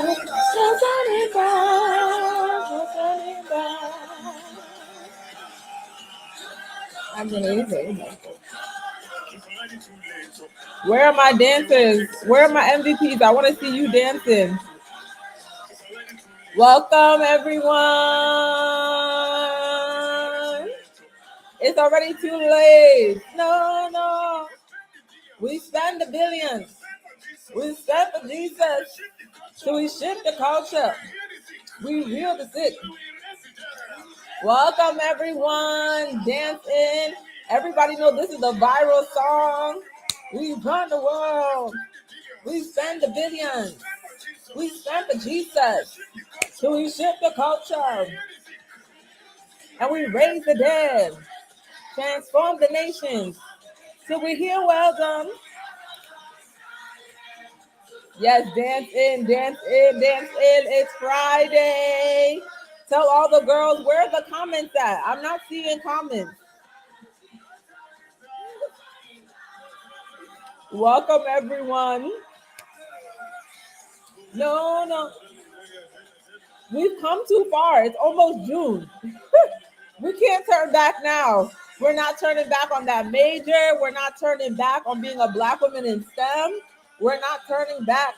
turning back, no turning back. I'm gonna say, where are my dancers? Where are my MVPs? I want to see you dancing. Welcome, everyone. It's already too late. No. We spend the billions. We spend for Jesus. So we shift the culture. We heal the sick. Welcome, everyone. Dance in. Everybody know this is a viral song. We run the world. We spend the billions. We spend for Jesus. So we shift the culture. And we raise the dead. Transform the nations. So we hear well done. Yes, dance in, dance in, dance in. It's Friday. Tell all the girls, where are the comments at? I'm not seeing comments. Welcome, everyone. No. We've come too far. It's almost June. We can't turn back now. We're not turning back on that major. We're not turning back on being a Black woman in STEM. We're not turning back.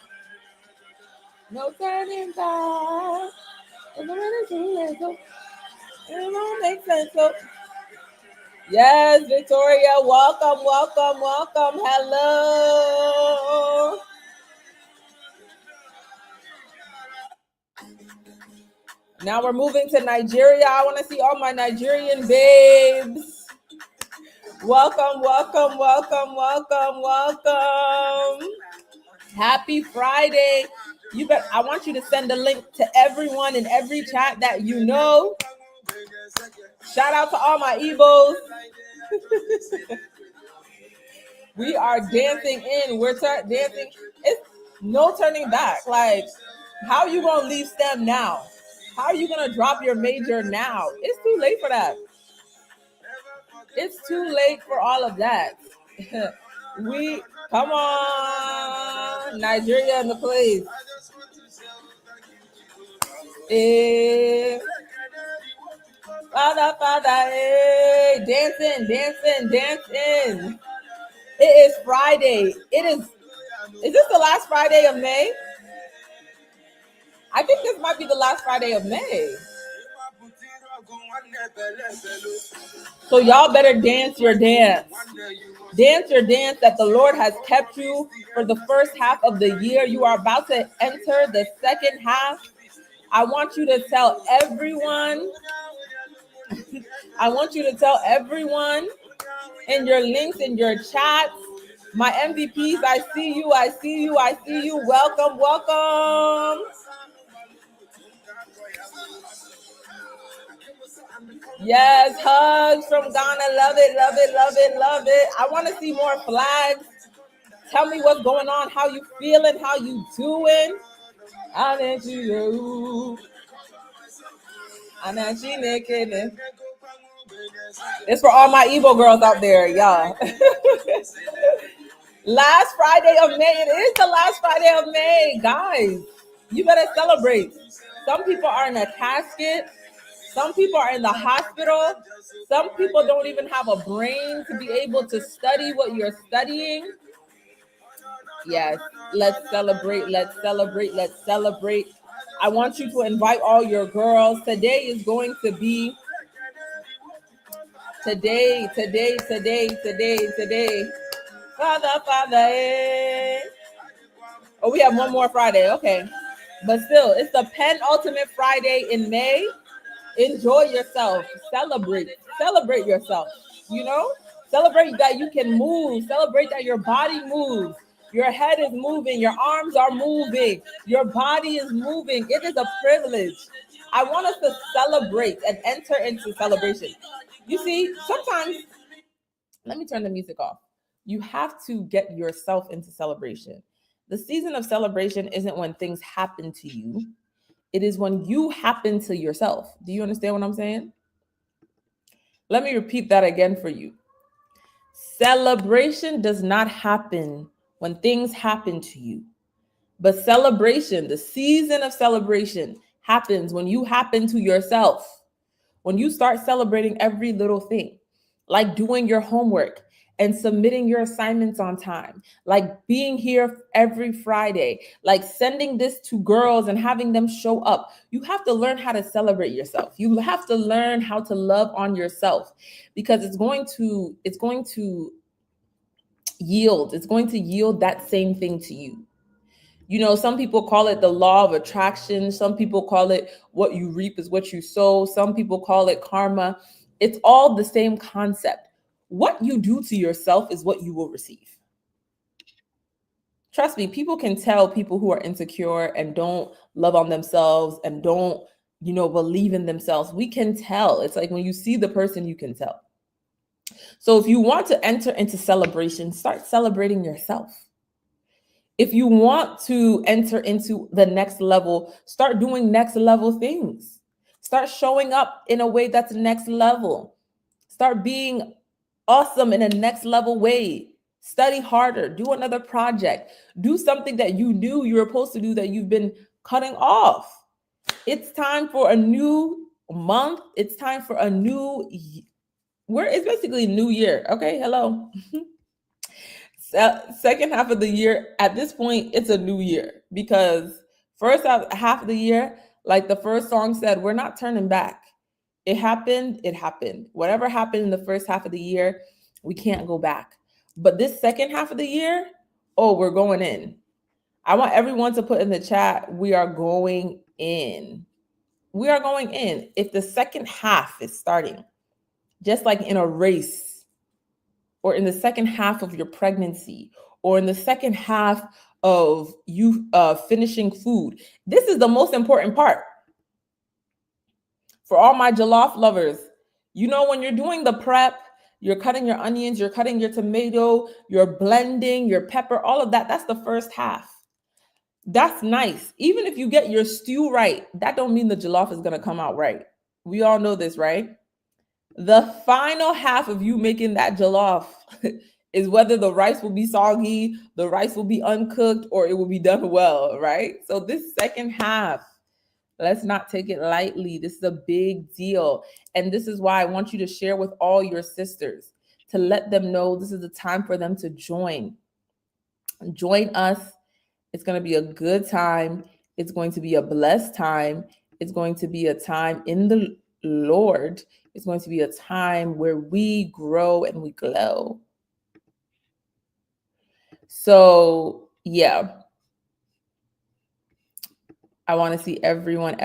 No turning back. It won't make sense. So, yes, Victoria, welcome. Hello. Now we're moving to Nigeria. I want to see all my Nigerian babes. Welcome. Happy Friday. I want you to send a link to everyone in every chat that you know. Shout out to all my Igbos. We are dancing in. We're dancing. It's no turning back. Like, how are you going to leave STEM now? How are you going to drop your major now? It's too late for that. It's too late for all of that. Come on. Nigeria in the place. Father, hey, dancing. It is Friday. Is this the last Friday of May? I think this might be the last Friday of May. So y'all better dance your dance. Dance your dance that the Lord has kept you for the first half of the year. You are about to enter the second half. I want you to tell everyone. In your links, in your chats. My MVPs, I see you. Welcome. Yes, hugs from Ghana. Love it. I want to see more flags. Tell me what's going on, how you feeling, how you doing. It's for all my Igbo girls out there, y'all. Last Friday of May. It is the last Friday of May. Guys, you better celebrate. Some people are in a casket. Some people are in the hospital. Some people don't even have a brain to be able to study what you're studying. Yes, let's celebrate. I want you to invite all your girls. Today is going to be today. Father. Oh, we have one more Friday. Okay. But still, it's the penultimate Friday in May. Enjoy yourself. Celebrate yourself. Celebrate that you can move. Celebrate that your body moves. Your head is moving. Your arms are moving. Your body is moving. It is a privilege. I want us to celebrate and enter into celebration. You see, sometimes, let me turn the music off. You have to get yourself into celebration. The season of celebration isn't when things happen to you. It is when you happen to yourself. Do you understand what I'm saying? Let me repeat that again for you. Celebration does not happen when things happen to you. But celebration, the season of celebration happens when you happen to yourself, when you start celebrating every little thing, like doing your homework and submitting your assignments on time, like being here every Friday, like sending this to girls and having them show up. You have to learn how to celebrate yourself. You have to learn how to love on yourself, because it's going to yield that same thing to you. You know, some people call it the law of attraction. Some people call it what you reap is what you sow. Some people call it karma. It's all the same concept. What you do to yourself is what you will receive. Trust me, people can tell people who are insecure and don't love on themselves and don't, believe in themselves. We can tell. It's like when you see the person, you can tell. So if you want to enter into celebration, start celebrating yourself. If you want to enter into the next level, start doing next level things. Start showing up in a way that's next level. Start being awesome in a next level way. Study harder, do another project, do something that you knew you were supposed to do that you've been cutting off. It's time for a new month. It's time for a new, it's basically a new year. Okay, hello. Second half of the year, at this point, it's a new year, because first half of the year, like the first song said, we're not turning back. It happened. Whatever happened in the first half of the year, we can't go back. But this second half of the year, oh, we're going in. I want everyone to put in the chat, we are going in. We are going in. If the second half is starting, just like in a race, or in the second half of your pregnancy, or in the second half of you finishing food. This is the most important part. For all my jollof lovers, when you're doing the prep, you're cutting your onions, you're cutting your tomato, you're blending your pepper, all of that, that's the first half. That's nice. Even if you get your stew right, that don't mean the jollof is going to come out right. We all know this, right? The final half of you making that jollof is whether the rice will be soggy, the rice will be uncooked, or it will be done well, right? So this second half, let's not take it lightly. This is a big deal. And this is why I want you to share with all your sisters, to let them know this is the time for them to join. Join us. It's going to be a good time. It's going to be a blessed time. It's going to be a time in the Lord. It's going to be a time where we grow and we glow. So, yeah. I want to see everyone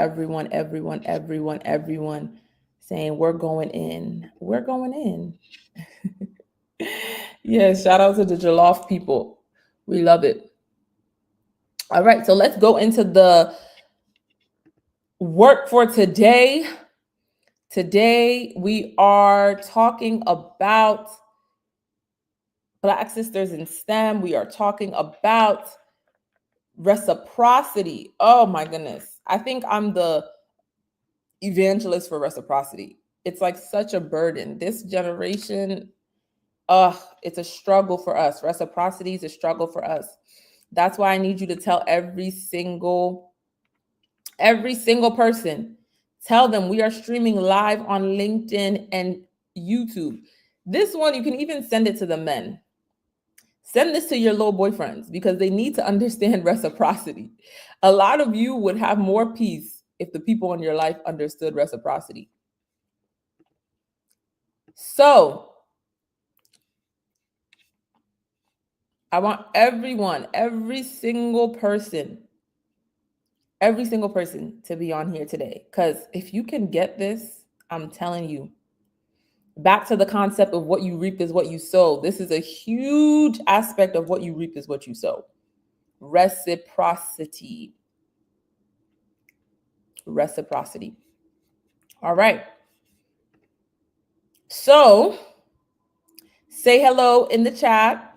saying we're going in. We're going in. Yeah, shout out to the jollof people. We love it. All right, so let's go into the work for today. Today, we are talking about Black sisters in STEM. We are talking about reciprocity. Oh my goodness. I think I'm the evangelist for reciprocity. It's like such a burden. This generation, it's a struggle for us. Reciprocity is a struggle for us. That's why I need you to tell every single person. Tell them we are streaming live on LinkedIn and YouTube. This one, you can even send it to the men. Send this to your little boyfriends, because they need to understand reciprocity. A lot of you would have more peace if the people in your life understood reciprocity. So I want everyone, every single person to be on here today. Because if you can get this, I'm telling you, back to the concept of what you reap is what you sow. This is a huge aspect of what you reap is what you sow. Reciprocity. All right. So say hello in the chat.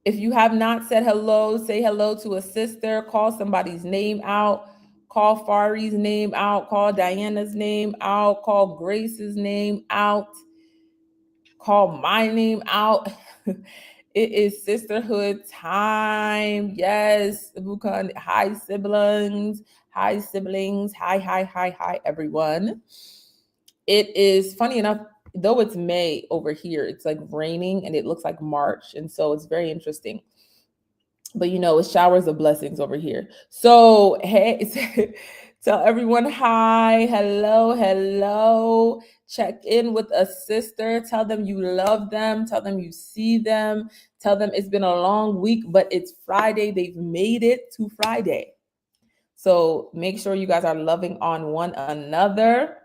If you have not said hello, say hello to a sister, call somebody's name out, call Fari's name out, call Diana's name out, call Grace's name out, call my name out. It is sisterhood time. Yes, Bukan. Hi, siblings. Hi, siblings. Hi, everyone. It is funny enough, though it's May over here, it's like raining and it looks like March. And so it's very interesting. But it's showers of blessings over here. So, hey, tell everyone hi, hello. Check in with a sister. Tell them you love them. Tell them you see them. Tell them it's been a long week, but it's Friday. They've made it to Friday. So make sure you guys are loving on one another.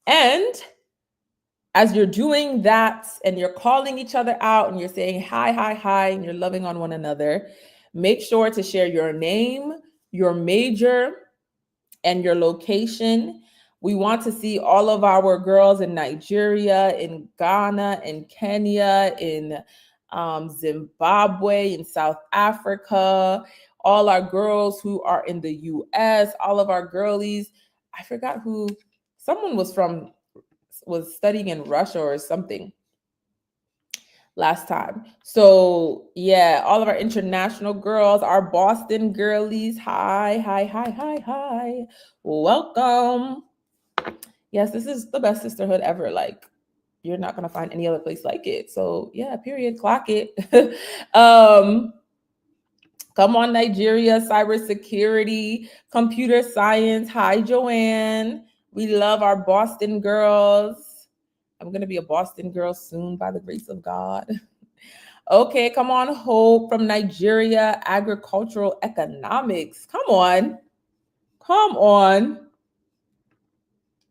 And as you're doing that and you're calling each other out and you're saying hi, and you're loving on one another, make sure to share your name, your major, and your location. We want to see all of our girls in Nigeria, in Ghana, in Kenya, in Zimbabwe, in South Africa, all our girls who are in the US, all of our girlies. I forgot who, someone was studying in Russia or something last time. So yeah, all of our international girls, our Boston girlies, hi. Welcome. Yes, this is the best sisterhood ever. Like, you're not gonna find any other place like it. So yeah, period, clock it. Come on, Nigeria, cybersecurity, computer science. Hi, Joanne. We love our Boston girls. I'm going to be a Boston girl soon by the grace of God. Okay, come on, Hope from Nigeria, agricultural economics. Come on.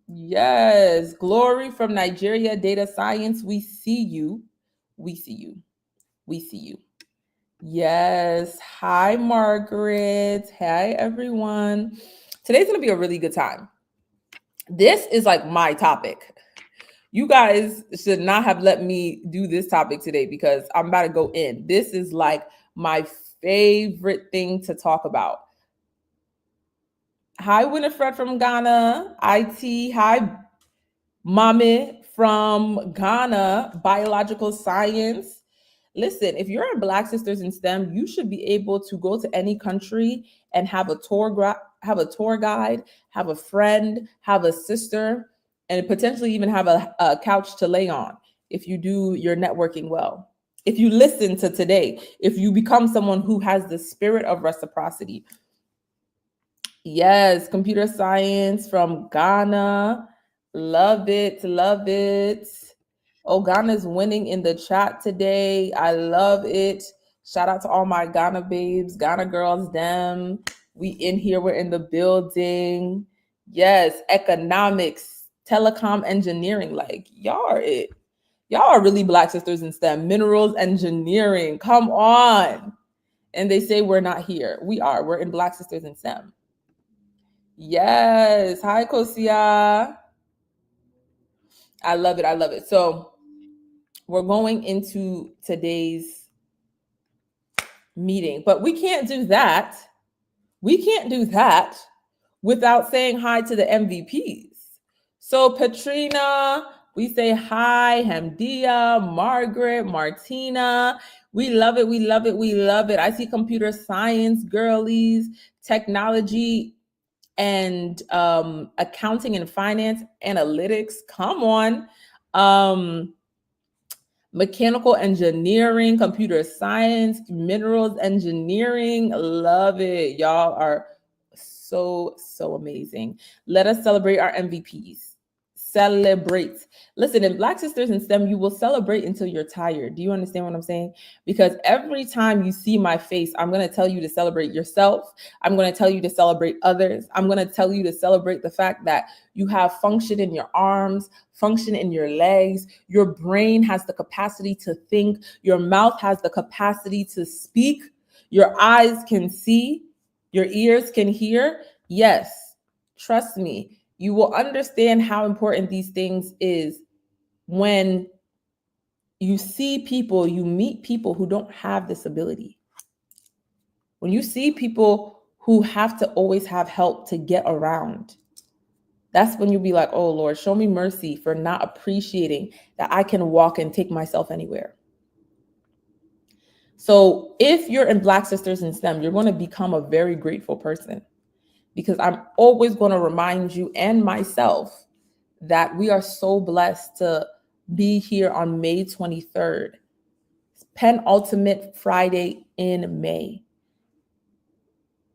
Yes, Glory from Nigeria, data science. We see you. Yes. Hi, Margaret. Hi, everyone. Today's going to be a really good time. This is like my topic. You guys should not have let me do this topic today because I'm about to go in. This is like my favorite thing to talk about. Hi, Winifred from Ghana. IT. Hi, Mame from Ghana. Biological science. Listen, if you're a Black Sisters in STEM, you should be able to go to any country and have a tour guide, have a friend, have a sister, and potentially even have a couch to lay on if you do your networking well. If you listen to today, if you become someone who has the spirit of reciprocity. Yes, computer science from Ghana. Love it. Oh, Ghana's winning in the chat today. I love it. Shout out to all my Ghana babes, Ghana girls, them. We in here, we're in the building. Yes, economics, telecom engineering. Like, y'all are it. Y'all are really Black sisters in STEM. Minerals engineering. Come on. And they say we're not here. We are. We're in Black sisters in STEM. Yes. Hi, Kosia. I love it. So we're going into today's meeting, but we can't do that. Without saying hi to the MVPs. So Patrina, we say hi, Hamdia, Margaret, Martina. We love it. I see computer science girlies, technology, and accounting and finance, analytics. Come on. Mechanical engineering, computer science, minerals engineering. Love it. Y'all are so amazing. Let us celebrate our MVPs. Celebrate. Listen, in Black Sisters in STEM, you will celebrate until you're tired. Do you understand what I'm saying? Because every time you see my face, I'm going to tell you to celebrate yourself. I'm going to tell you to celebrate others. I'm going to tell you to celebrate the fact that you have function in your arms, function in your legs. Your brain has the capacity to think. Your mouth has the capacity to speak. Your eyes can see. Your ears can hear. Yes, trust me. You will understand how important these things is when you see people, you meet people who don't have this ability. When you see people who have to always have help to get around, that's when you'll be like, oh Lord, show me mercy for not appreciating that I can walk and take myself anywhere. So if you're in Black Sisters in STEM, you're going to become a very grateful person, because I'm always going to remind you and myself that we are so blessed to be here on May 23rd, penultimate Friday in May,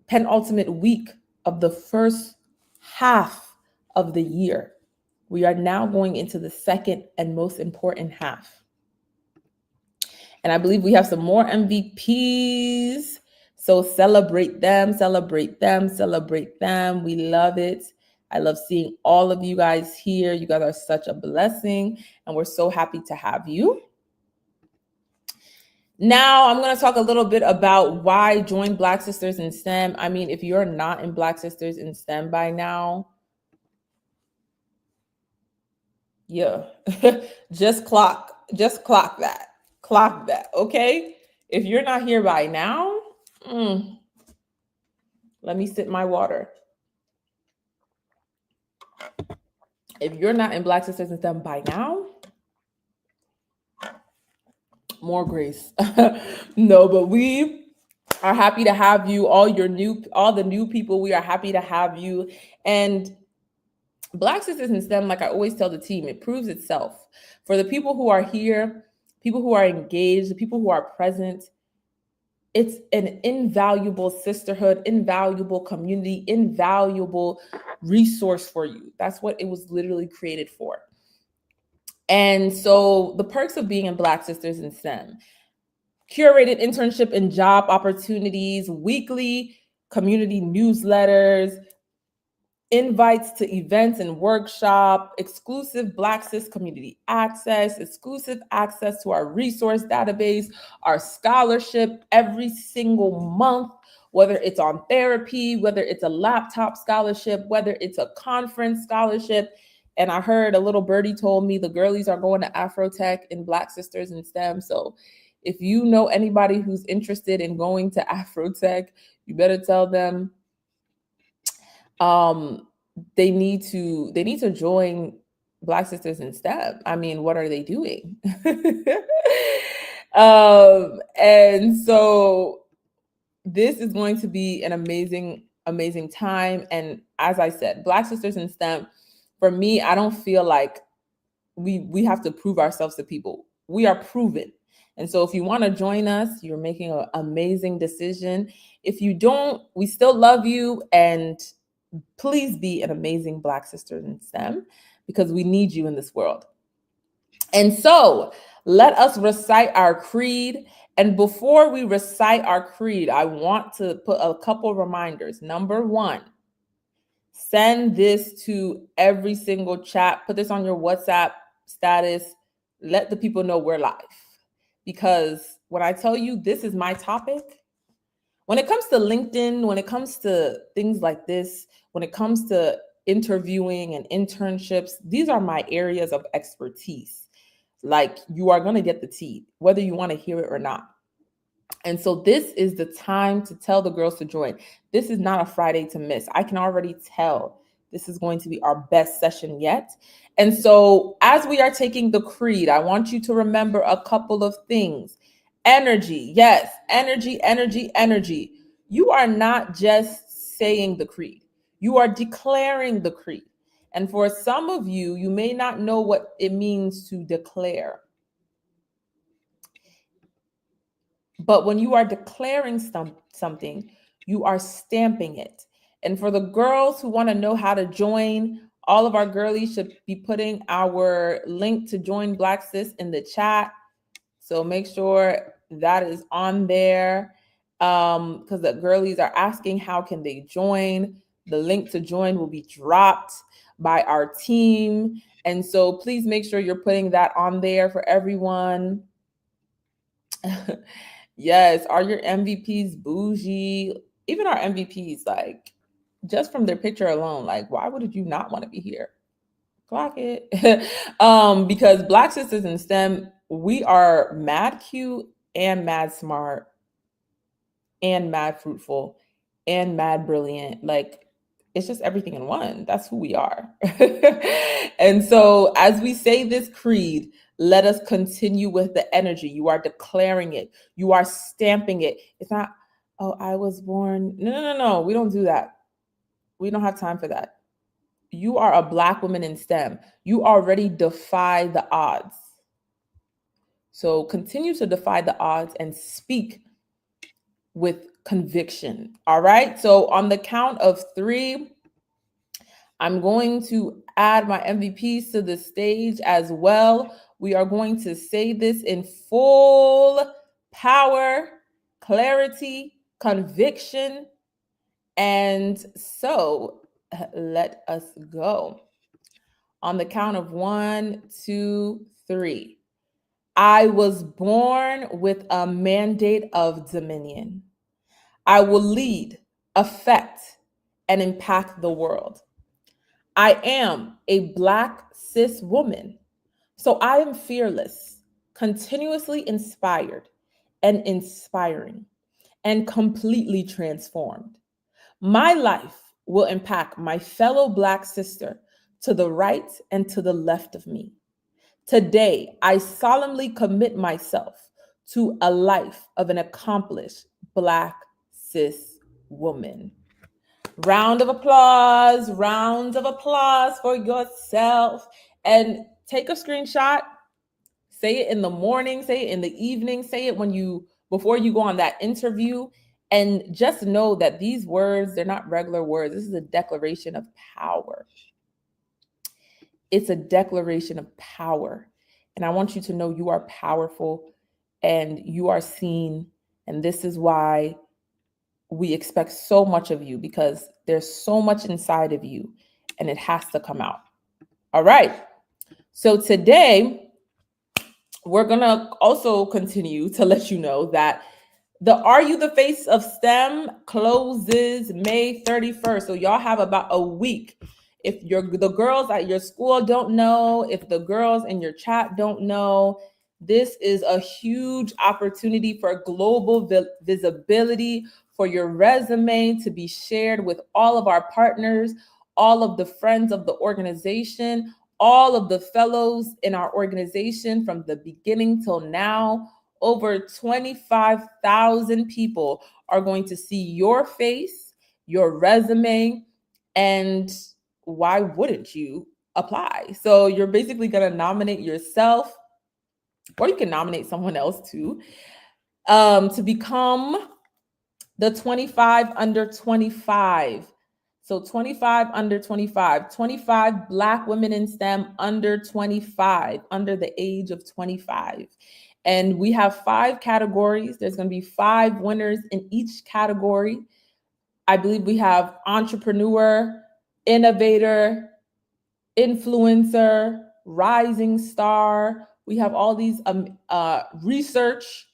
penultimate week of the first half of the year. We are now going into the second and most important half. And I believe we have some more MVPs. So celebrate them, celebrate them, celebrate them. We love it. I love seeing all of you guys here. You guys are such a blessing, and we're so happy to have you. Now, I'm going to talk a little bit about why join Black Sisters in STEM. I mean, if you're not in Black Sisters in STEM by now, yeah, just clock that. Clock that, okay? If you're not here by now, let me sip my water. If you're not in Black Sisters in STEM by now, more grace. No, but we are happy to have you. All the new people, we are happy to have you. And Black Sisters in STEM, like I always tell the team, it proves itself. For the people who are here, people who are engaged, the people who are present, it's an invaluable sisterhood, invaluable community, invaluable resource for you. That's what it was literally created for. And so the perks of being in Black Sisters in STEM: curated internship and job opportunities, weekly community newsletters, invites to events and workshop, exclusive Black Sis community access, exclusive access to our resource database, our scholarship every single month, whether it's on therapy, whether it's a laptop scholarship, whether it's a conference scholarship. And I heard a little birdie told me the girlies are going to Afrotech in Black Sisters in STEM. So if you know anybody who's interested in going to Afrotech, you better tell them they need to join Black Sisters in STEM. I mean, what are they doing? And so this is going to be an amazing time. And as I said, Black Sisters in STEM, for me, I don't feel like we have to prove ourselves to people. We are proven. And so if you want to join us, you're making an amazing decision. If you don't, we still love you, and please be an amazing Black sister in STEM, because we need you in this world. And so let us recite our creed. And before we recite our creed, I want to put a couple reminders. Number one, send this to every single chat. Put this on your WhatsApp status. Let the people know we're live. Because when I tell you this is my topic, when it comes to LinkedIn, when it comes to things like this, when it comes to interviewing and internships, these are my areas of expertise. Like, you are going to get the tea, whether you want to hear it or not. And so this is the time to tell the girls to join. This is not a Friday to miss. I can already tell this is going to be our best session yet. And so as we are taking the creed, I want you to remember a couple of things. Energy. Yes, energy, energy, energy. You are not just saying the creed. You are declaring the creed. And for some of you, you may not know what it means to declare. But when you are declaring something, you are stamping it. And for the girls who want to know how to join, all of our girlies should be putting our link to join Black Sis in the chat. So make sure that is on there, because the girlies are asking how can they join. The link to join will be dropped by our team. And so please make sure you're putting that on there for everyone. Yes, are your MVPs bougie? Even our MVPs, like, just from their picture alone, like, why would you not want to be here? Clock it. Because Black Sisters in STEM, we are mad cute and mad smart and mad fruitful and mad brilliant. Like, It's just everything in one. That's who we are. And so, as we say this creed, let us continue with the energy. You are declaring it, you are stamping it. It's not, oh, I was born. No, no, no, no. We don't do that. We don't have time for that. You are a Black woman in STEM. You already defy the odds. So, continue to defy the odds and speak with conviction. All right. So, on the count of 3, I'm going to add my MVPs to the stage as well. We are going to say this in full power, clarity, conviction. And so let us go. On the count of 1, 2, 3. I was born with a mandate of dominion. I will lead, affect, and impact the world. I am a Black cis woman, so I am fearless, continuously inspired and inspiring, and completely transformed. My life will impact my fellow Black sister to the right and to the left of me. Today, I solemnly commit myself to a life of an accomplished Black cis woman. Round of applause, rounds of applause for yourself. And take a screenshot, say it in the morning, say it in the evening, say it before you go on that interview. And just know that these words, they're not regular words. This is a declaration of power. It's a declaration of power. And I want you to know you are powerful and you are seen. And this is why we expect so much of you, because there's so much inside of you and it has to come out. All right. So today, we're going to also continue to let you know that the Are You the Face of STEM closes May 31st. So y'all have about a week. If the girls at your school don't know, if the girls in your chat don't know, this is a huge opportunity for global visibility, for your resume to be shared with all of our partners, all of the friends of the organization, all of the fellows in our organization from the beginning till now. Over 25,000 people are going to see your face, your resume, and why wouldn't you apply? So you're basically going to nominate yourself, or you can nominate someone else too, to become the 25 under 25. So 25 under 25, 25 Black women in STEM under 25, under the age of 25. And we have 5 categories. There's going to be 5 winners in each category. I believe we have entrepreneur, innovator, influencer, rising star. We have all these research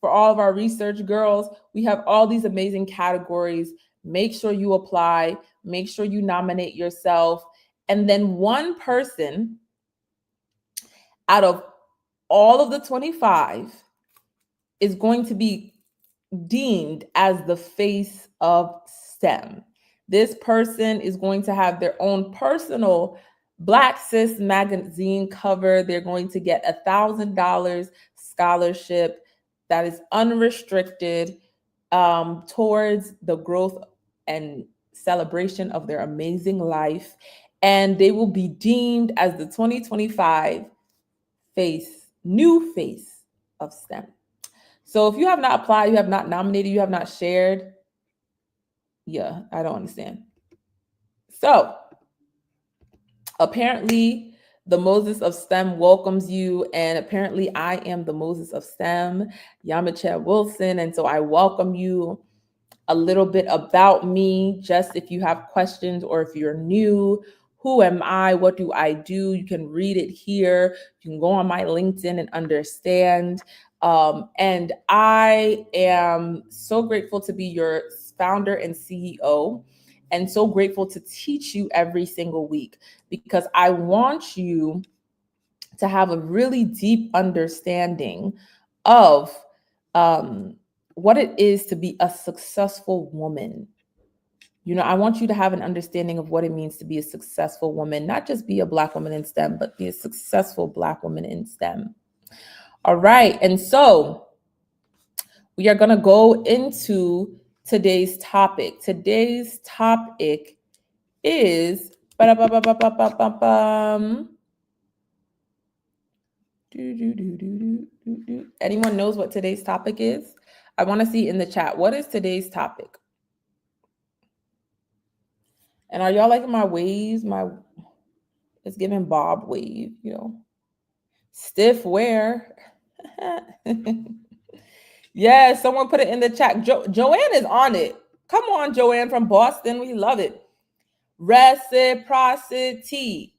for all of our research girls. We have all these amazing categories. Make sure you apply. Make sure you nominate yourself. And then one person out of all of the 25 is going to be deemed as the face of STEM. This person is going to have their own personal Black Cis magazine cover. They're going to get $1,000 scholarship that is unrestricted towards the growth and celebration of their amazing life. And they will be deemed as the 2025 new face of STEM. So if you have not applied, you have not nominated, you have not shared, yeah, I don't understand. So apparently the Moses of STEM welcomes you, and apparently I am the Moses of STEM, Yamiche Wilson, and so I welcome you. A little bit about me, just if you have questions or if you're new. Who am I? What do I do? You can read it here. You can go on my LinkedIn and understand. And I am so grateful to be your founder and CEO, and so grateful to teach you every single week, because I want you to have a really deep understanding of what it is to be a successful woman. I want you to have an understanding of what it means to be a successful woman, not just be a Black woman in STEM, but be a successful Black woman in STEM. All right. And so we are going to go into today's topic. Today's topic is anyone knows what today's topic is? I want to see in the chat. What is today's topic? And are y'all liking my waves? It's giving bob wave, Stiff wear. Yeah, someone put it in the chat. Joanne is on it. Come on, Joanne from Boston. We love it. Reciprocity.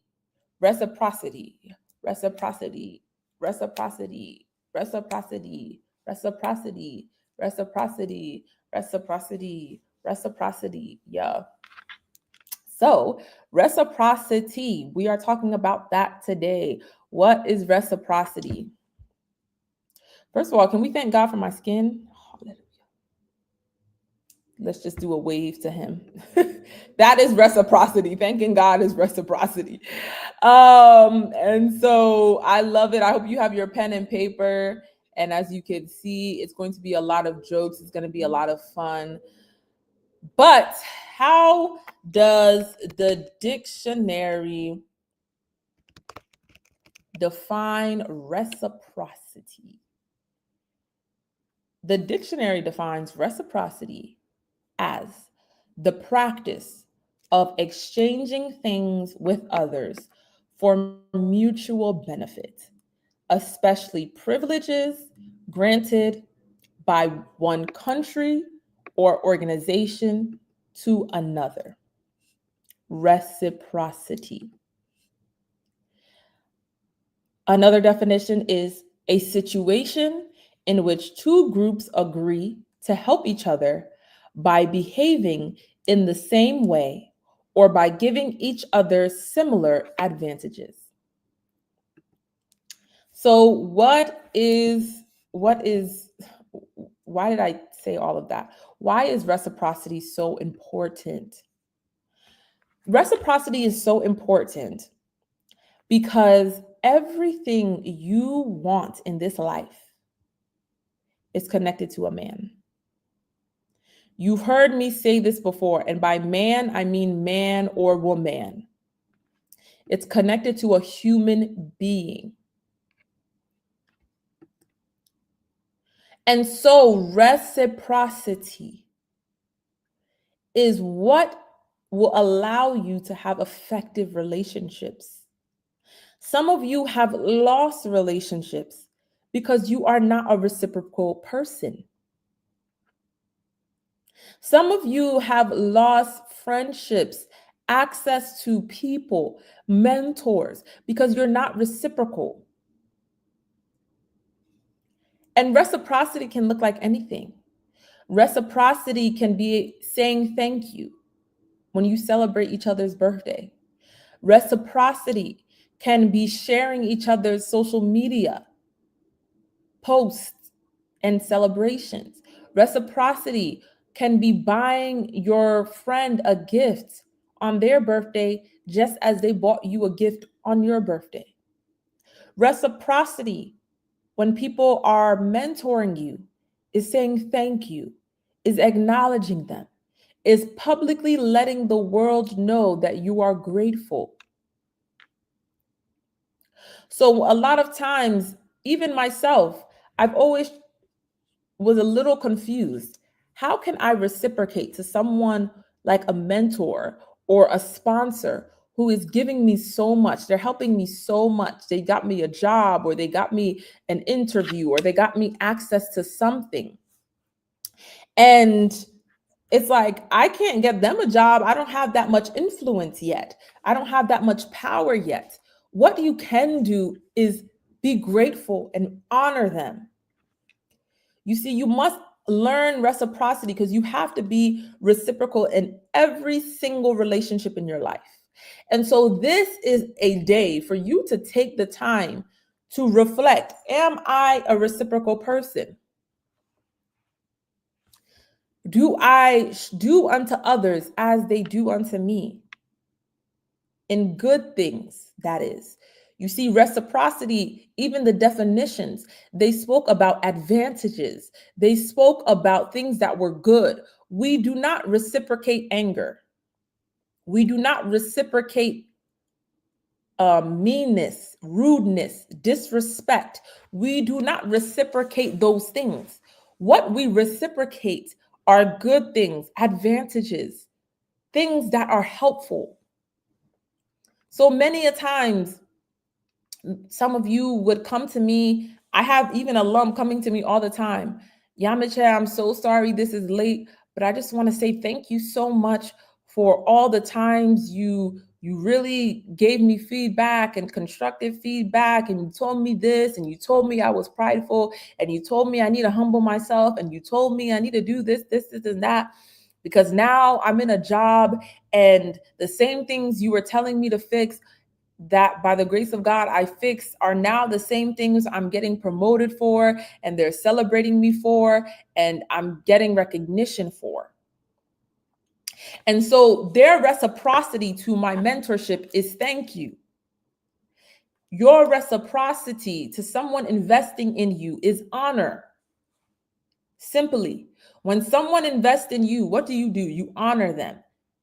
Reciprocity. Reciprocity. Reciprocity. Reciprocity. Reciprocity. Reciprocity. Reciprocity. Reciprocity. Yeah. So, reciprocity. We are talking about that today. What is reciprocity? First of all, can we thank God for my skin? Let's just do a wave to him. That is reciprocity. Thanking God is reciprocity. And so I love it. I hope you have your pen and paper. And as you can see, it's going to be a lot of jokes. It's going to be a lot of fun. But how does the dictionary define reciprocity? The dictionary defines reciprocity as the practice of exchanging things with others for mutual benefit, especially privileges granted by one country or organization to another. Reciprocity. Another definition is a situation in which two groups agree to help each other by behaving in the same way or by giving each other similar advantages. So why did I say all of that? Why is reciprocity so important? Reciprocity is so important because everything you want in this life is connected to a man. You've heard me say this before, and by man, I mean man or woman. It's connected to a human being. And so reciprocity is what will allow you to have effective relationships. Some of you have lost relationships because you are not a reciprocal person. Some of you have lost friendships, access to people, mentors, because you're not reciprocal. And reciprocity can look like anything. Reciprocity can be saying thank you when you celebrate each other's birthday. Reciprocity can be sharing each other's social media posts and celebrations. Reciprocity can be buying your friend a gift on their birthday just as they bought you a gift on your birthday. Reciprocity, when people are mentoring you, is saying thank you, is acknowledging them, is publicly letting the world know that you are grateful. So a lot of times, even myself, I've always was a little confused. How can I reciprocate to someone like a mentor or a sponsor who is giving me so much? They're helping me so much. They got me a job, or they got me an interview, or they got me access to something. And it's like, I can't get them a job. I don't have that much influence yet. I don't have that much power yet. What you can do is be grateful and honor them. You see, you must learn reciprocity because you have to be reciprocal in every single relationship in your life. And so this is a day for you to take the time to reflect. Am I a reciprocal person? Do I do unto others as they do unto me? In good things, that is. You see, reciprocity, even the definitions, they spoke about advantages. They spoke about things that were good. We do not reciprocate anger. We do not reciprocate meanness, rudeness, disrespect. We do not reciprocate those things. What we reciprocate are good things, advantages, things that are helpful. So many a times, some of you would come to me. I have even alum coming to me all the time. Yamache, I'm so sorry this is late, but I just want to say thank you so much for all the times you really gave me feedback and constructive feedback, and you told me this, and you told me I was prideful, and you told me I need to humble myself, and you told me I need to do this, and that, because now I'm in a job and the same things you were telling me to fix, that by the grace of God I fixed, are now the same things I'm getting promoted for, and they're celebrating me for, and I'm getting recognition for. And so their reciprocity to my mentorship is thank you. Your reciprocity to someone investing in you is honor. Simply, when someone invests in you, what do? You honor them.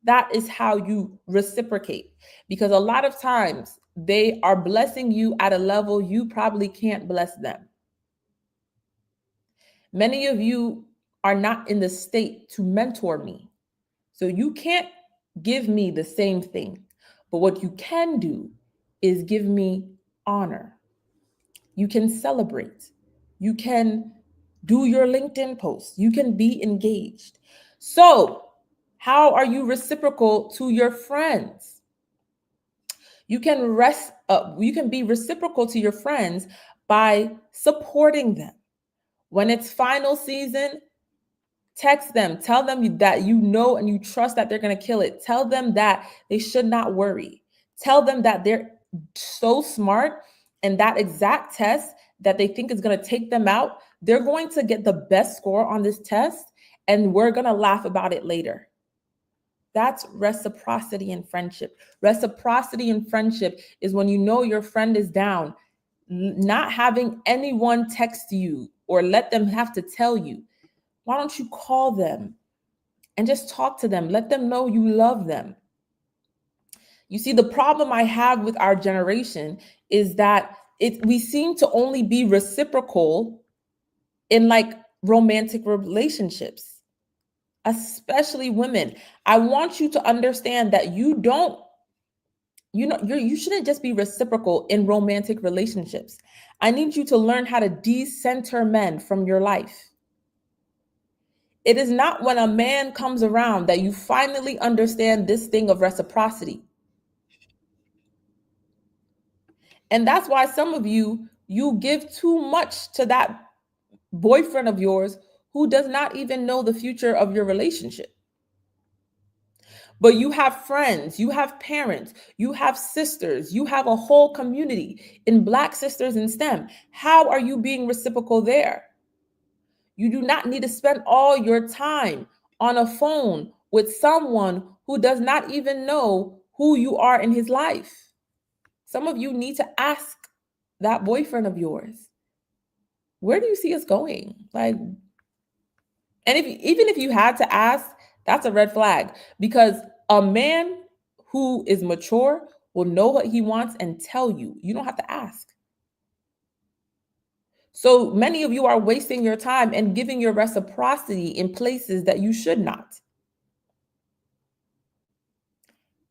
That is how you reciprocate. Because a lot of times they are blessing you at a level you probably can't bless them. Many of you are not in the state to mentor me. So you can't give me the same thing. But what you can do is give me honor. You can celebrate. You can do your LinkedIn posts. You can be engaged. So, how are you reciprocal to your friends? You can be reciprocal to your friends by supporting them. When it's final season, text them, tell them that you know and you trust that they're going to kill it. Tell them that they should not worry. Tell them that they're so smart, and that exact test that they think is going to take them out, they're going to get the best score on this test, and we're going to laugh about it later. That's reciprocity in friendship. Reciprocity in friendship is when you know your friend is down, not having anyone text you or let them have to tell you. Why don't you call them and just talk to them? Let them know you love them. You see, the problem I have with our generation is that we seem to only be reciprocal in like romantic relationships, especially women. I want you to understand that you shouldn't just be reciprocal in romantic relationships. I need you to learn how to decenter men from your life. It is not when a man comes around that you finally understand this thing of reciprocity. And that's why some of you give too much to that boyfriend of yours who does not even know the future of your relationship. But you have friends, you have parents, you have sisters, you have a whole community in Black Sisters in STEM. How are you being reciprocal there? You do not need to spend all your time on a phone with someone who does not even know who you are in his life. Some of you need to ask that boyfriend of yours, where do you see us going? Like, and even if you had to ask, that's a red flag, because a man who is mature will know what he wants and tell you. You don't have to ask. So many of you are wasting your time and giving your reciprocity in places that you should not.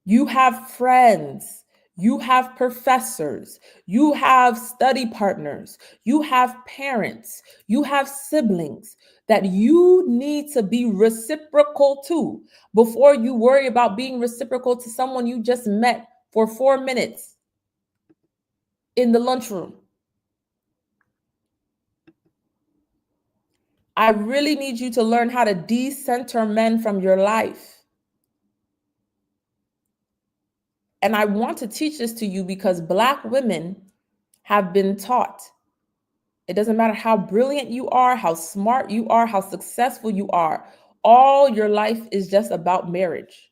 You have friends, you have professors, you have study partners, you have parents, you have siblings that you need to be reciprocal to before you worry about being reciprocal to someone you just met for 4 minutes in the lunchroom. I really need you to learn how to decenter men from your life. And I want to teach this to you because Black women have been taught. It doesn't matter how brilliant you are, how smart you are, how successful you are. all your life is just about marriage.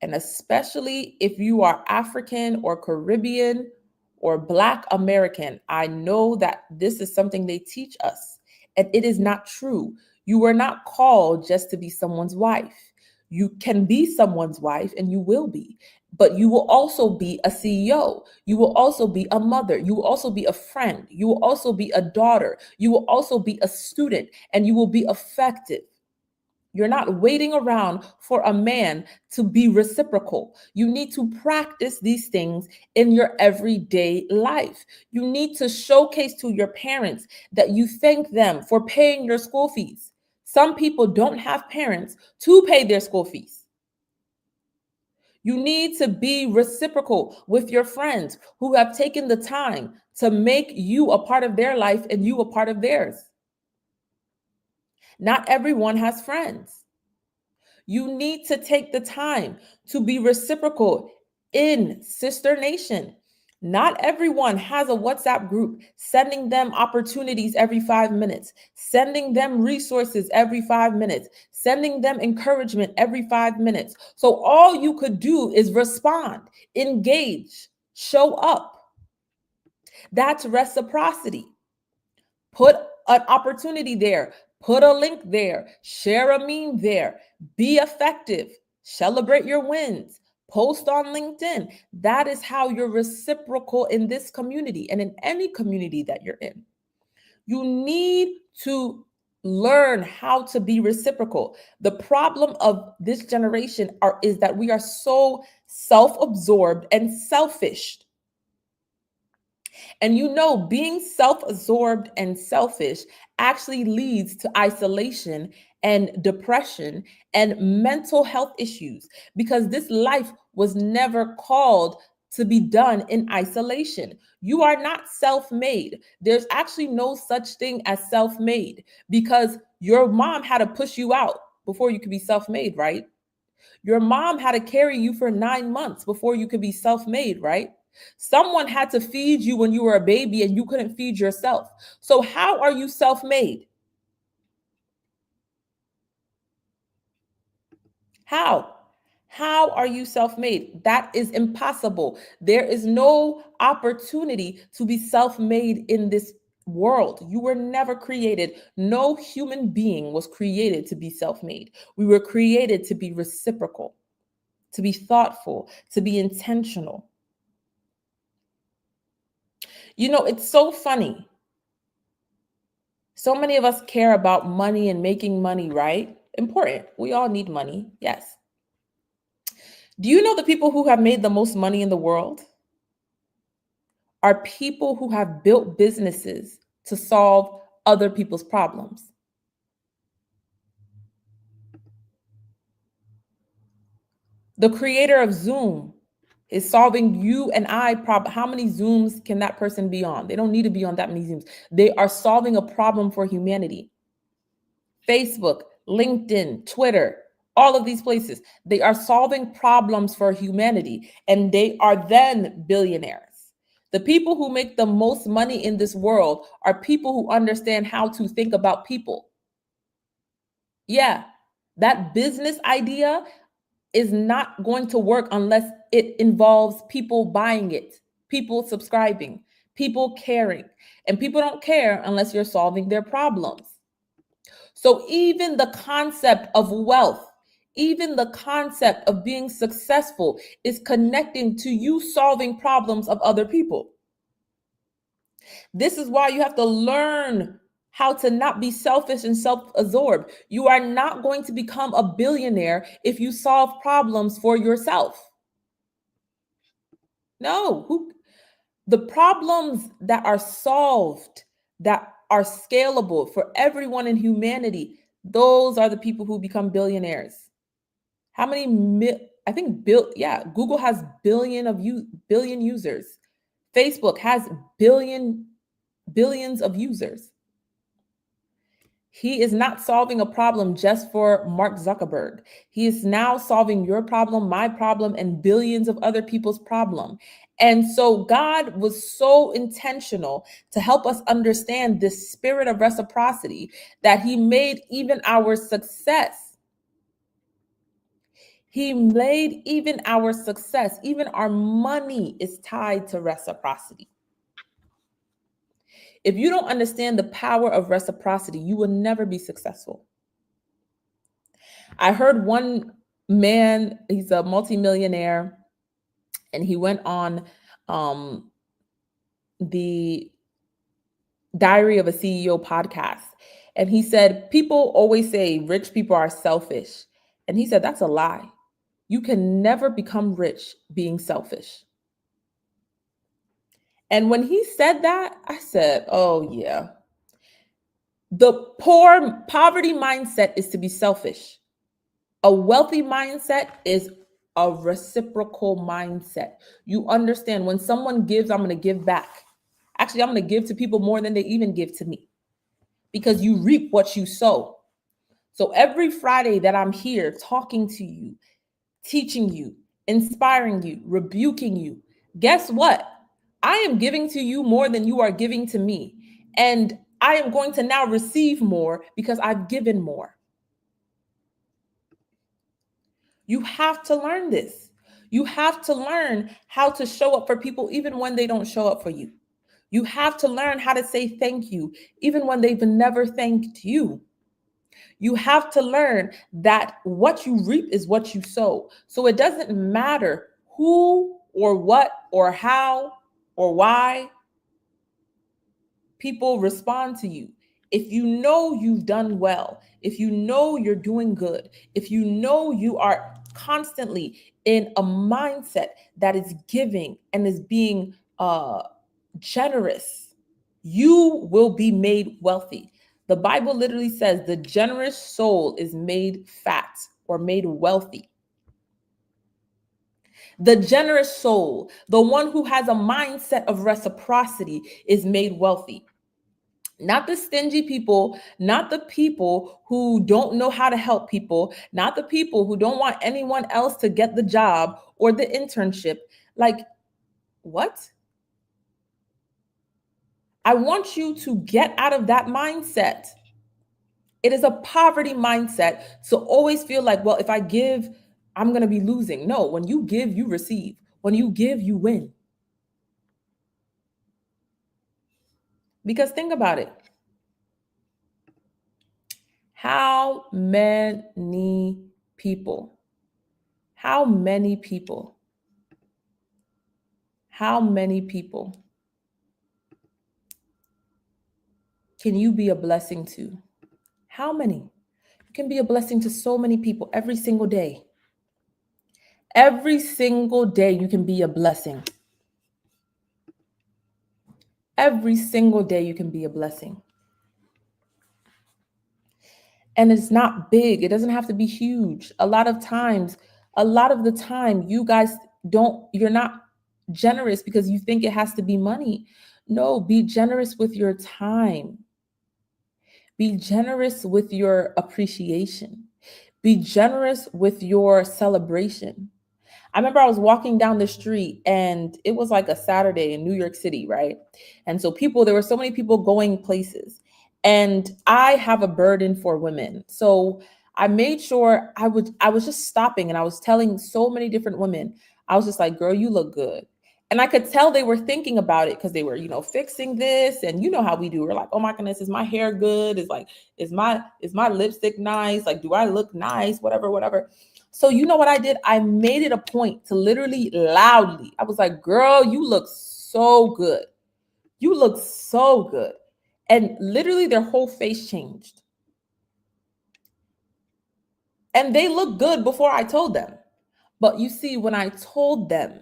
And especially if you are African or Caribbean or Black American, I know that this is something they teach us, and it is not true. You were not called just to be someone's wife. You can be someone's wife, and you will be, but you will also be a CEO. You will also be a mother. You will also be a friend. You will also be a daughter. You will also be a student, and you will be effective. You're not waiting around for a man to be reciprocal. You need to practice these things in your everyday life. You need to showcase to your parents that you thank them for paying your school fees. Some people don't have parents to pay their school fees. You need to be reciprocal with your friends who have taken the time to make you a part of their life and you a part of theirs. Not everyone has friends. You need to take the time to be reciprocal in Sister Nation. Not everyone has a WhatsApp group sending them opportunities every 5 minutes, sending them resources every 5 minutes, sending them encouragement every 5 minutes. So all you could do is respond, engage, show up. That's reciprocity. Put an opportunity there, put a link there, share a meme there, be effective, celebrate your wins, post on LinkedIn. That is how you're reciprocal in this community and in any community that you're in. You need to learn how to be reciprocal. The problem of this generation is that we are so self-absorbed and selfish. And being self-absorbed and selfish actually leads to isolation and depression and mental health issues, because this life was never called to be done in isolation. You are not self-made. There's actually no such thing as self-made, because your mom had to push you out before you could be self-made, right? Your mom had to carry you for 9 months before you could be self-made, right? Someone had to feed you when you were a baby and you couldn't feed yourself. So how are you self-made? How? How are you self-made? That is impossible. There is no opportunity to be self-made in this world. You were never created. No human being was created to be self-made. We were created to be reciprocal, to be thoughtful, to be intentional. It's so funny. So many of us care about money and making money, right? Important. We all need money. Yes. Do you know the people who have made the most money in the world are people who have built businesses to solve other people's problems? The creator of Zoom is solving you and I problem. How many Zooms can that person be on? They don't need to be on that many Zooms. They are solving a problem for humanity. Facebook, LinkedIn, Twitter, all of these places, they are solving problems for humanity, and they are then billionaires. The people who make the most money in this world are people who understand how to think about people. Yeah, that business idea is not going to work unless it involves people buying it, people subscribing, people caring. And people don't care unless you're solving their problems. So even the concept of wealth, even the concept of being successful is connecting to you solving problems of other people. This is why you have to learn how to not be selfish and self-absorbed. You are not going to become a billionaire if you solve problems for yourself. No, the problems that are solved, that are scalable for everyone in humanity, those are the people who become billionaires. How many I think Google has billion users. Facebook has billions of users. He is not solving a problem just for Mark Zuckerberg. He is now solving your problem, my problem, and billions of other people's problem. And so God was so intentional to help us understand this spirit of reciprocity that he made even our success He made even our success, even our money is tied to reciprocity. If you don't understand the power of reciprocity, you will never be successful. I heard one man, he's a multimillionaire, and he went on the Diary of a CEO podcast. And he said, people always say rich people are selfish. And he said, that's a lie. You can never become rich being selfish. And when he said that, I said, oh, yeah. The poverty mindset is to be selfish. A wealthy mindset is a reciprocal mindset. You understand when someone gives, I'm going to give back. Actually, I'm going to give to people more than they even give to me, because you reap what you sow. So every Friday that I'm here talking to you, teaching you, inspiring you, rebuking you, guess what? I am giving to you more than you are giving to me. And I am going to now receive more because I've given more. You have to learn this. You have to learn how to show up for people even when they don't show up for you. You have to learn how to say thank you even when they've never thanked you. You have to learn that what you reap is what you sow. So it doesn't matter who or what or how or why people respond to you. If you know you've done well, if you know you're doing good, if you know you are constantly in a mindset that is giving and is being generous, you will be made wealthy. The Bible literally says the generous soul is made fat or made wealthy. The generous soul, the one who has a mindset of reciprocity, is made wealthy. Not the stingy people, not the people who don't know how to help people, not the people who don't want anyone else to get the job or the internship. Like, what? I want you to get out of that mindset. It is a poverty mindset. So always feel like, well, if I give, I'm going to be losing. No, when you give, you receive. When you give, you win. Because think about it. How many people, how many people can you be a blessing to? How many? You can be a blessing to so many people every single day. Every single day you can be a blessing. Every single day you can be a blessing. And it's not big. It doesn't have to be huge. A lot of the time, you guys you're not generous because you think it has to be money. No, be generous with your time. Be generous with your appreciation. Be generous with your celebration. I remember I was walking down the street and it was like a Saturday in New York City, right? And so there were so many people going places. And I have a burden for women. So I made sure I was just stopping and I was telling so many different women, I was just like, girl, you look good. And I could tell they were thinking about it because they were, fixing this. And you know how we do. We're like, oh my goodness, is my hair good? Is my lipstick nice? Like, do I look nice? Whatever. So you know what I did? I made it a point to literally loudly. I was like, girl, you look so good. You look so good. And literally their whole face changed. And they looked good before I told them. But you see, when I told them,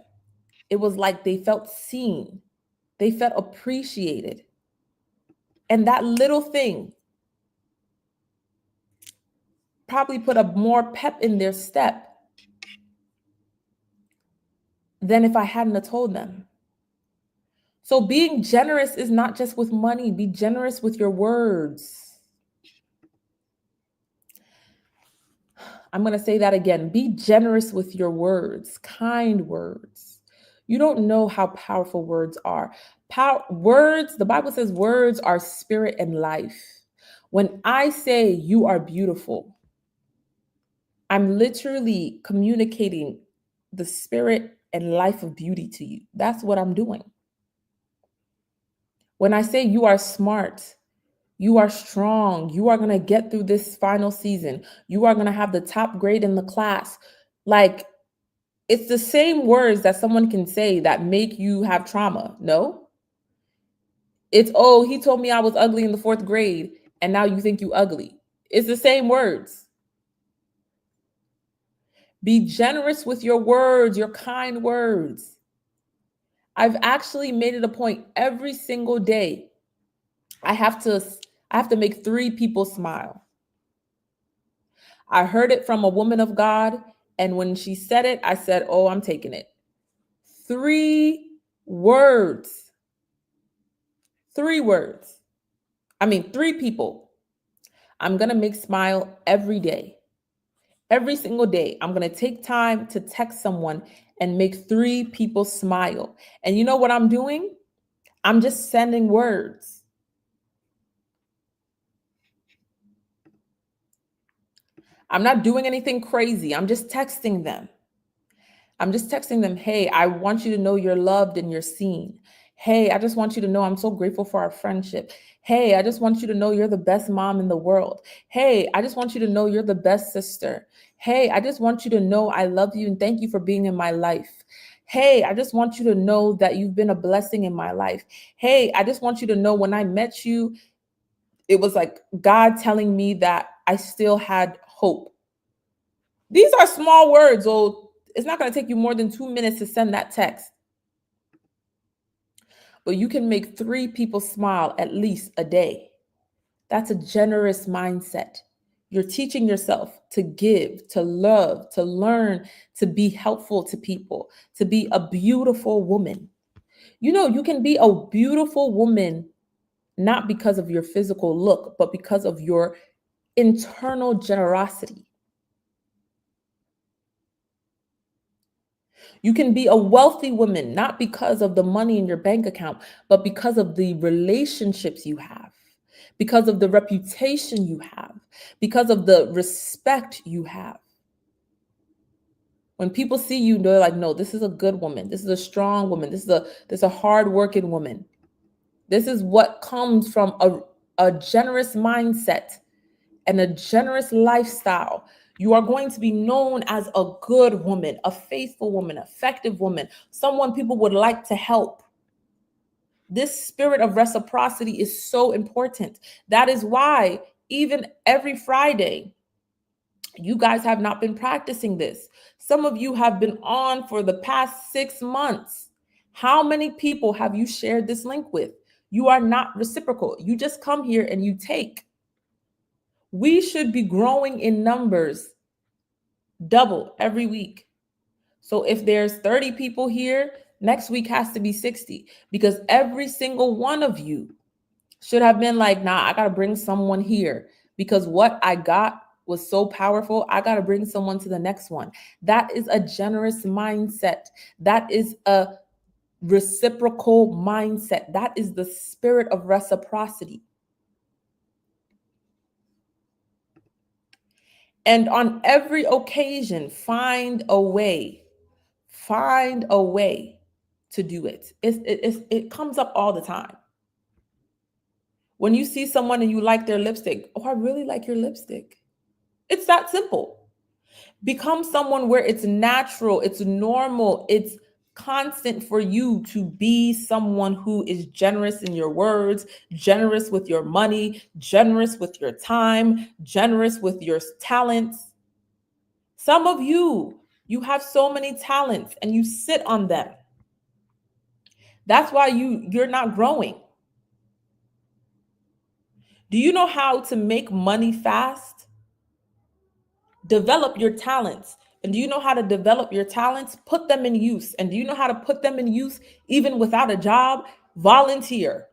it was like they felt seen. They felt appreciated. And that little thing probably put a more pep in their step than if I hadn't have told them. So being generous is not just with money. Be generous with your words. I'm going to say that again. Be generous with your words, kind words. You don't know how powerful words are. Words, the Bible says words are spirit and life. When I say you are beautiful, I'm literally communicating the spirit and life of beauty to you. That's what I'm doing. When I say you are smart, you are strong, you are going to get through this final season, you are going to have the top grade in the class. Like, it's the same words that someone can say that make you have trauma. No, it's, oh, he told me I was ugly in the 4th grade, and now you think you ugly. It's the same words. Be generous with your words, your kind words. I've actually made it a point every single day. I have to make 3 people smile. I heard it from a woman of God, and when she said it, I said, "Oh, I'm taking it." 3 words. 3 words. 3 people. I'm going to make smile every day. Every single day, I'm going to take time to text someone and make 3 people smile. And you know what I'm doing? I'm just sending words. I'm not doing anything crazy. I'm just texting them. Hey, I want you to know you're loved and you're seen. Hey, I just want you to know I'm so grateful for our friendship. Hey, I just want you to know you're the best mom in the world. Hey, I just want you to know you're the best sister. Hey, I just want you to know I love you and thank you for being in my life. Hey, I just want you to know that you've been a blessing in my life. Hey, I just want you to know when I met you, it was like God telling me that I still had hope. These are small words, oh, it's not going to take you more than 2 minutes to send that text. But you can make 3 people smile at least a day. That's a generous mindset. You're teaching yourself to give, to love, to learn, to be helpful to people, to be a beautiful woman. You know, you can be a beautiful woman not because of your physical look, but because of your internal generosity. You can be a wealthy woman, not because of the money in your bank account, but because of the relationships you have, because of the reputation you have, because of the respect you have. When people see you, they're like, no, this is a good woman. This is a strong woman. This is a hardworking woman. This is what comes from a generous mindset and a generous lifestyle. You are going to be known as a good woman, a faithful woman, effective woman, someone people would like to help. This spirit of reciprocity is so important. That is why even every Friday, you guys have not been practicing this. Some of you have been on for the past 6 months. How many people have you shared this link with? You are not reciprocal. You just come here and you take. We should be growing in numbers double every week. So if there's 30 people here, next week has to be 60, because every single one of you should have been like, nah, I got to bring someone here because what I got was so powerful. I got to bring someone to the next one. That is a generous mindset. That is a reciprocal mindset. That is the spirit of reciprocity. And on every occasion, find a way to do it. It comes up all the time. When you see someone and you like their lipstick, oh, I really like your lipstick. It's that simple. Become someone where it's natural, it's normal, it's constant for you to be someone who is generous in your words, generous with your money, generous with your time, generous with your talents. Some of you have so many talents and you sit on them. That's why you're not growing. Do you know how to make money fast? Develop your talents. And do you know how to develop your talents? Put them in use. And do you know how to put them in use even without a job? Volunteer.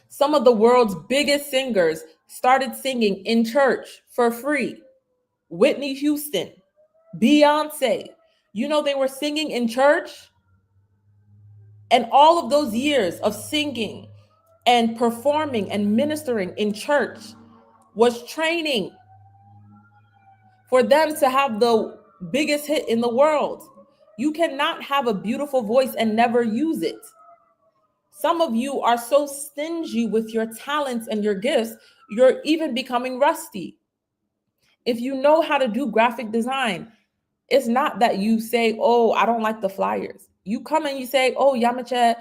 Some of the world's biggest singers started singing in church for free. Whitney Houston, Beyonce. You know, they were singing in church. And all of those years of singing and performing and ministering in church was training. for them to have the biggest hit in the world. You cannot have a beautiful voice and never use it. Some of you are so stingy with your talents and your gifts, you're even becoming rusty. If you know how to do graphic design, it's not that you say, oh, I don't like the flyers. You come and you say, oh, Yamache,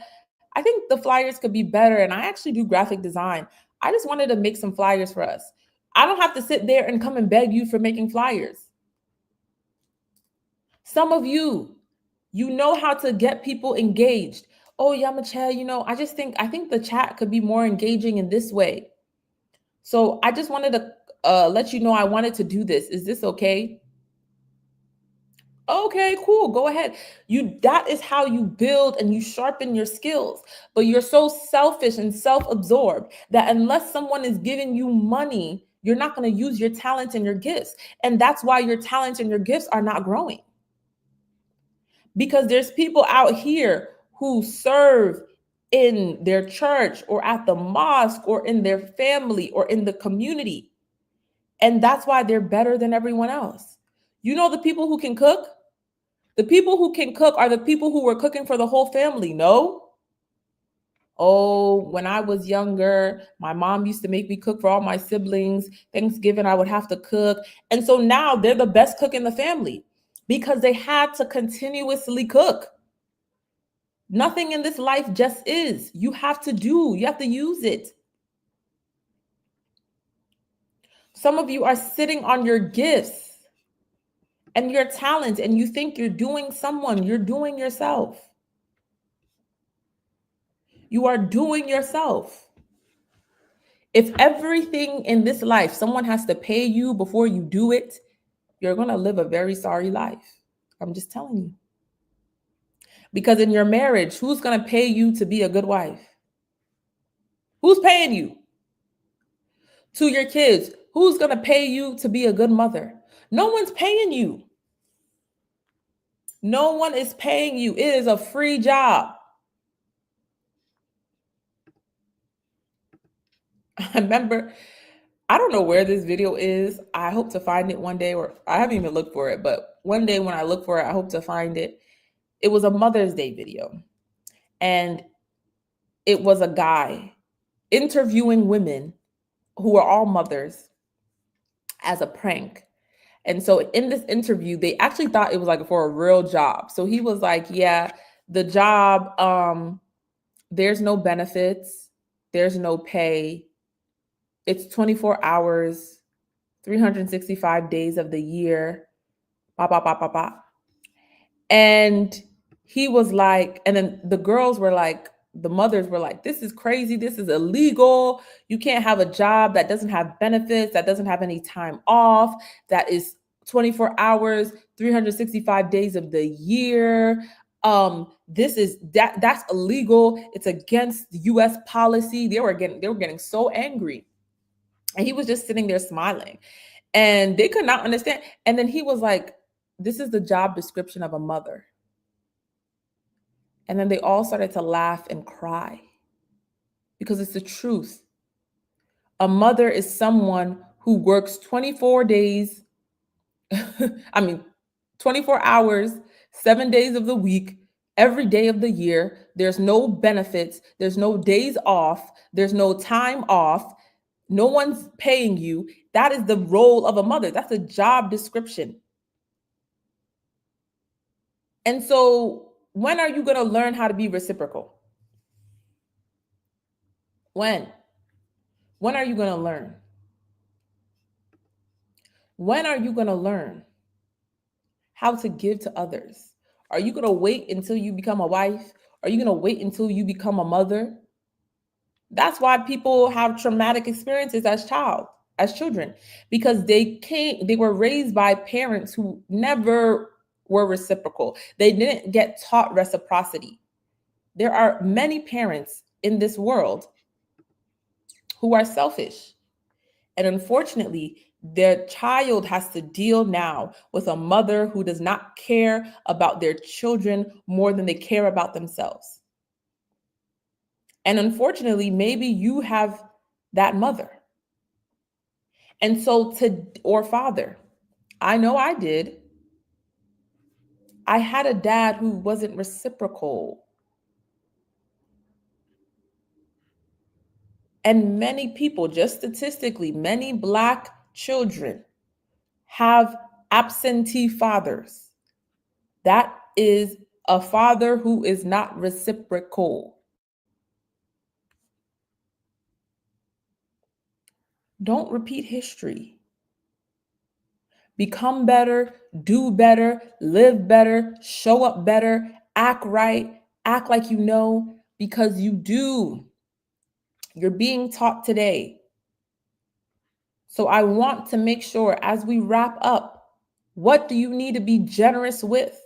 I think the flyers could be better. And I actually do graphic design. I just wanted to make some flyers for us. I don't have to sit there and come and beg you for making flyers. Some of you, you know how to get people engaged. Oh, Yamache, I think the chat could be more engaging in this way. So I just wanted to let you know I wanted to do this. Is this okay? Okay, cool. Go ahead. That is how you build and you sharpen your skills. But you're so selfish and self-absorbed that unless someone is giving you money, you're not going to use your talents and your gifts. And that's why your talents and your gifts are not growing. Because there's people out here who serve in their church or at the mosque or in their family or in the community. And that's why they're better than everyone else. You know the people who can cook? The people who can cook are the people who were cooking for the whole family, no? Oh, when I was younger, my mom used to make me cook for all my siblings. Thanksgiving, I would have to cook. And so now they're the best cook in the family because they had to continuously cook. Nothing in this life just is. You have to use it. Some of you are sitting on your gifts and your talents, and you think you're doing someone, you're doing yourself. You are doing yourself. If everything in this life, someone has to pay you before you do it, you're going to live a very sorry life. I'm just telling you. Because in your marriage, who's going to pay you to be a good wife? Who's paying you? To your kids, who's going to pay you to be a good mother? No one's paying you. No one is paying you. It is a free job. I remember, I don't know where this video is. I hope to find it one day, or I haven't even looked for it, but one day when I look for it, I hope to find it. It was a Mother's Day video. And it was a guy interviewing women who are all mothers as a prank. And so in this interview, they actually thought it was like for a real job. So he was like, yeah, the job, there's no benefits, there's no pay. It's 24 hours, 365 days of the year. Bah, bah, bah, bah, bah. And he was like, and then the girls were like, the mothers were like, this is crazy. This is illegal. You can't have a job that doesn't have benefits, that doesn't have any time off, that is 24 hours, 365 days of the year. That's illegal. It's against US policy. They were getting so angry. And he was just sitting there smiling. And they could not understand. And then he was like, this is the job description of a mother. And then they all started to laugh and cry because it's the truth. A mother is someone who works 24 days, 24 hours, 7 days of the week, every day of the year. There's no benefits. There's no days off. There's no time off. No one's paying you. That is the role of a mother. That's a job description. And so when are you going to learn how to be reciprocal? When? When are you going to learn? When are you going to learn how to give to others? Are you going to wait until you become a wife? Are you going to wait until you become a mother? That's why people have traumatic experiences as children, because they were raised by parents who never were reciprocal. They didn't get taught reciprocity. There are many parents in this world who are selfish. And unfortunately, their child has to deal now with a mother who does not care about their children more than they care about themselves. And unfortunately, maybe you have that mother. And so or father. I know I did. I had a dad who wasn't reciprocal. And many people, just statistically, many Black children have absentee fathers. That is a father who is not reciprocal. Don't repeat history. Become better, do better, live better, show up better, act right, act like you know, because you do. You're being taught today. So I want to make sure as we wrap up, what do you need to be generous with?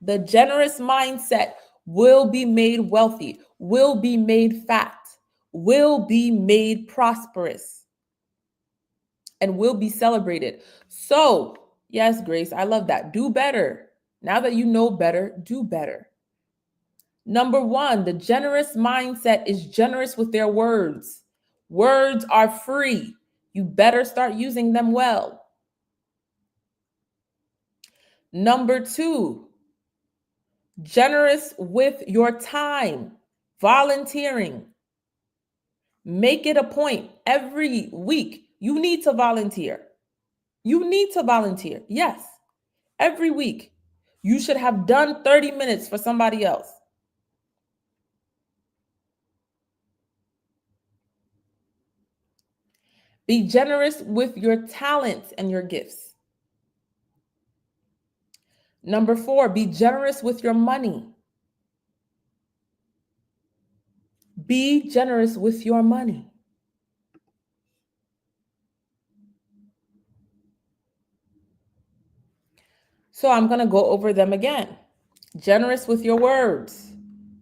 The generous mindset will be made wealthy, will be made fat, will be made prosperous, and will be celebrated. So, yes, Grace, I love that. Do better. Now that you know better, do better. Number one, the generous mindset is generous with their words. Words are free. You better start using them well. Number two, generous with your time, volunteering. Make it a point every week. You need to volunteer. You need to volunteer. Yes, every week. You should have done 30 minutes for somebody else. Be generous with your talents and your gifts. Number four, be generous with your money. Be generous with your money. So I'm going to go over them again. Generous with your words,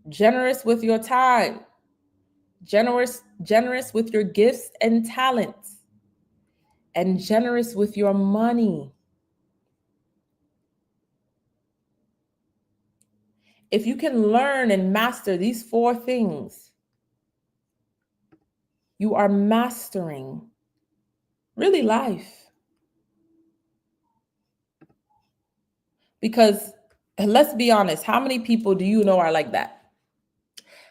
generous with your time, generous with your gifts and talents, and generous with your money. If you can learn and master these four things, you are mastering really life. Because let's be honest, how many people do you know are like that?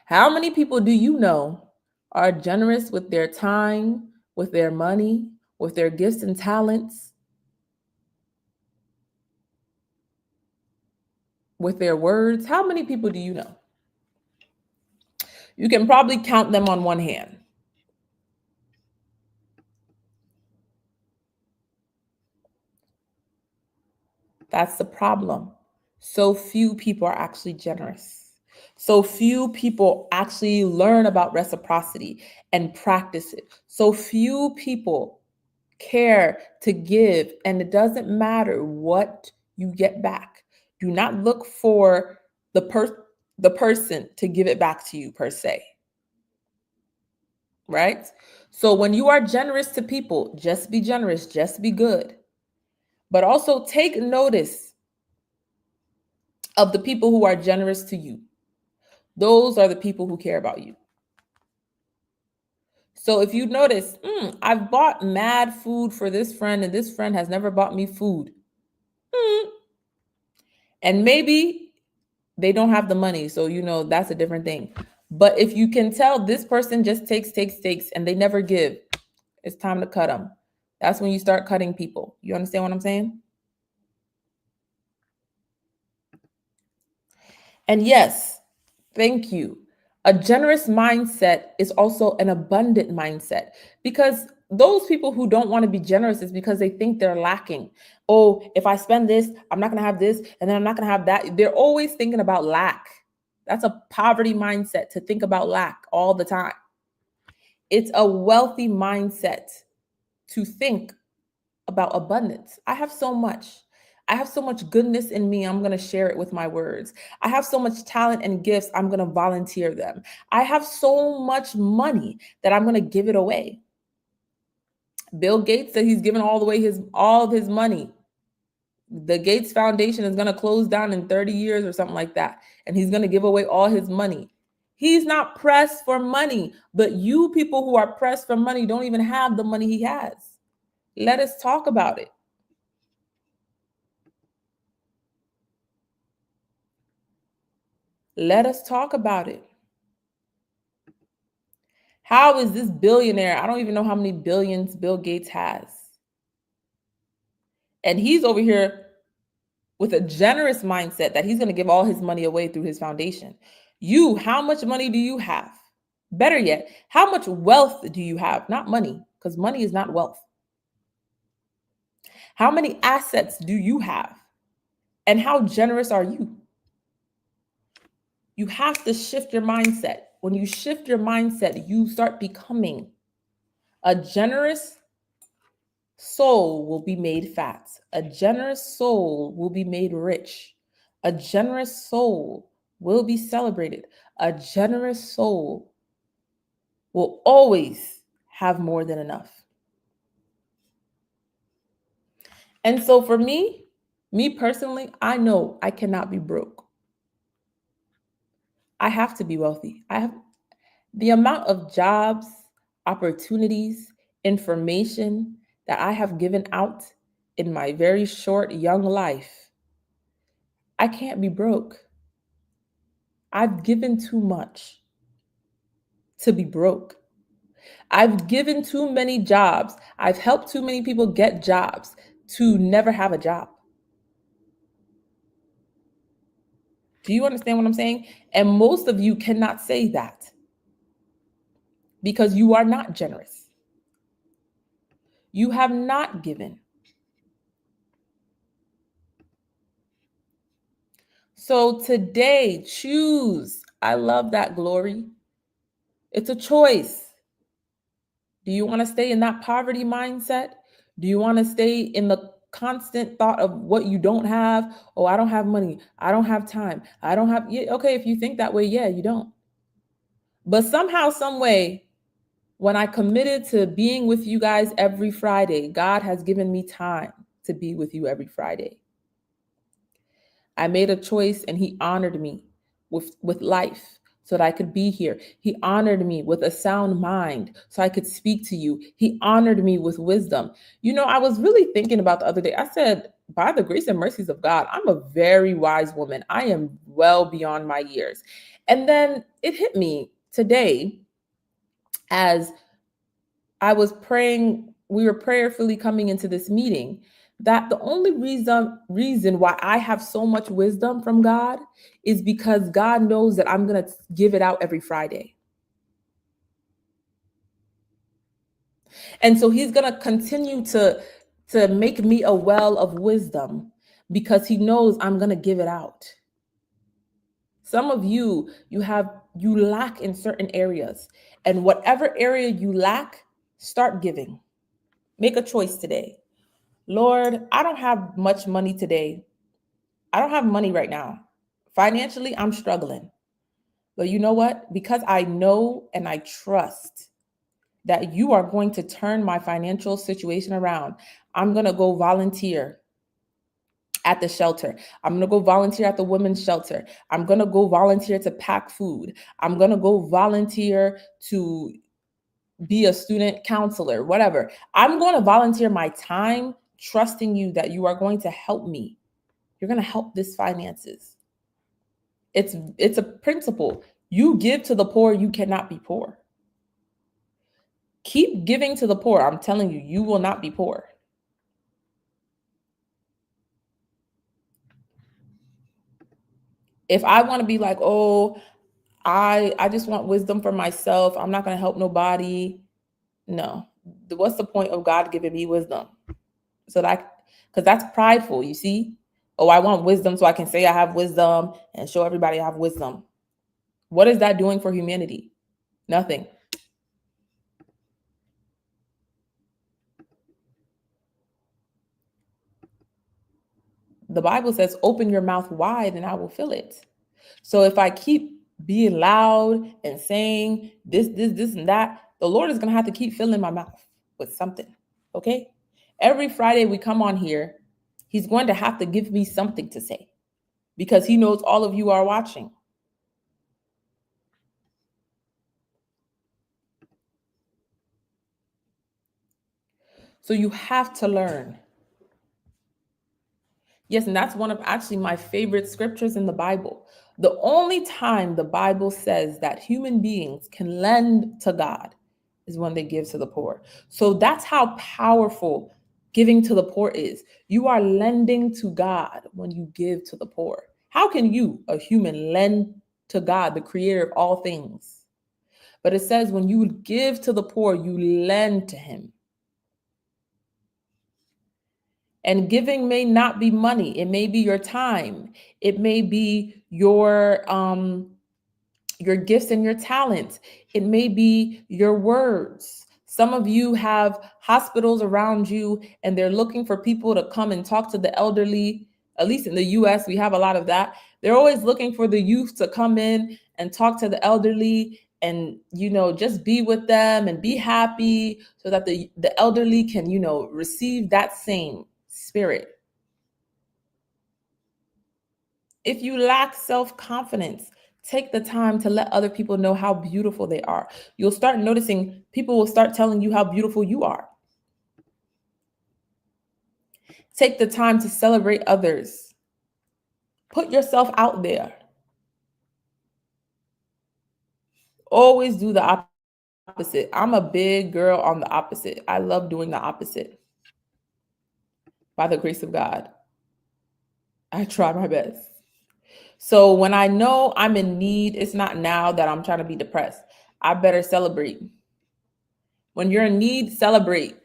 How many people do you know are generous with their time, with their money, with their gifts and talents, with their words? How many people do you know? You can probably count them on one hand. That's the problem. So few people are actually generous. So few people actually learn about reciprocity and practice it. So few people care to give, and it doesn't matter what you get back. Do not look for the person to give it back to you per se. Right? So when you are generous to people, just be generous, just be good. But also take notice of the people who are generous to you. Those are the people who care about you. So if you notice, I've bought mad food for this friend and this friend has never bought me food. And maybe they don't have the money. So, that's a different thing. But if you can tell this person just takes, and they never give, it's time to cut them. That's when you start cutting people. You understand what I'm saying? And yes, thank you. A generous mindset is also an abundant mindset, because those people who don't want to be generous is because they think they're lacking. Oh, if I spend this, I'm not going to have this, and then I'm not going to have that. They're always thinking about lack. That's a poverty mindset, to think about lack all the time. It's a wealthy mindset to think about abundance. I have so much. I have so much goodness in me. I'm going to share it with my words. I have so much talent and gifts. I'm going to volunteer them. I have so much money that I'm going to give it away. Bill Gates said he's giving all of his money. The Gates Foundation is going to close down in 30 years or something like that. And he's going to give away all his money. He's not pressed for money, but you people who are pressed for money don't even have the money he has. Let us talk about it. Let us talk about it. How is this billionaire? I don't even know how many billions Bill Gates has. And he's over here with a generous mindset that he's going to give all his money away through his foundation. You, how much money do you have? Better yet, how much wealth do you have? Not money, because money is not wealth. How many assets do you have? And how generous are you? You have to shift your mindset. When you shift your mindset, you start becoming a generous soul will be made fat. A generous soul will be made rich. A generous soul will be celebrated. A generous soul will always have more than enough. And so for me personally, I know I cannot be broke. I have to be wealthy. I have the amount of jobs, opportunities, information that I have given out in my very short young life. I can't be broke. I've given too much to be broke. I've given too many jobs. I've helped too many people get jobs to never have a job. Do you understand what I'm saying? And most of you cannot say that because you are not generous. You have not given. So today, choose. I love that, Glory. It's a choice. Do you want to stay in that poverty mindset? Do you want to stay in the constant thought of what you don't have? Oh, I don't have money. I don't have time. I don't have. Yeah, okay, if you think that way, yeah, you don't. But somehow, some way, when I committed to being with you guys every Friday, God has given me time to be with you every Friday. I made a choice and he honored me with life so that I could be here. He honored me with a sound mind so I could speak to you. He honored me with wisdom. You know, I was really thinking about the other day. I said, by the grace and mercies of God, I'm a very wise woman. I am well beyond my years. And then it hit me today as I was praying, we were prayerfully coming into this meeting, that the only reason why I have so much wisdom from God is because God knows that I'm going to give it out every Friday. And so he's going to continue to make me a well of wisdom because he knows I'm going to give it out. Some of you lack in certain areas, and whatever area you lack, start giving. Make a choice today. Lord, I don't have much money today. I don't have money right now. Financially, I'm struggling. But you know what? Because I know and I trust that you are going to turn my financial situation around, I'm going to go volunteer at the shelter. I'm going to go volunteer at the women's shelter. I'm going to go volunteer to pack food. I'm going to go volunteer to be a student counselor, whatever. I'm going to volunteer my time, trusting you that you are going to help me. You're going to help this finances. It's a principle. You give to the poor, you cannot be poor. Keep giving to the poor. I'm telling you, you will not be poor. If I want to be like, oh, I just want wisdom for myself, I'm not going to help nobody. No. What's the point of God giving me wisdom? So that, because that's prideful, you see? Oh, I want wisdom so I can say I have wisdom and show everybody I have wisdom. What is that doing for humanity? Nothing. The Bible says, open your mouth wide and I will fill it. So if I keep being loud and saying this, and that, the Lord is going to have to keep filling my mouth with something. Okay. Every Friday we come on here, he's going to have to give me something to say because he knows all of you are watching. So you have to learn. Yes, and that's one of actually my favorite scriptures in the Bible. The only time the Bible says that human beings can lend to God is when they give to the poor. So that's how powerful giving to the poor is. You are lending to God when you give to the poor. How can you, a human, lend to God, the creator of all things? But it says when you give to the poor, you lend to him. And giving may not be money. It may be your time. It may be your gifts and your talents. It may be your words. Some of you have hospitals around you and they're looking for people to come and talk to the elderly. At least in the US, we have a lot of that. They're always looking for the youth to come in and talk to the elderly and, just be with them and be happy so that the elderly can, receive that same spirit. If you lack self-confidence, take the time to let other people know how beautiful they are. You'll start noticing people will start telling you how beautiful you are. Take the time to celebrate others. Put yourself out there. Always do the opposite. I'm a big girl on the opposite. I love doing the opposite. By the grace of God, I try my best. So when I know I'm in need, it's not now that I'm trying to be depressed. I better celebrate. When you're in need, celebrate.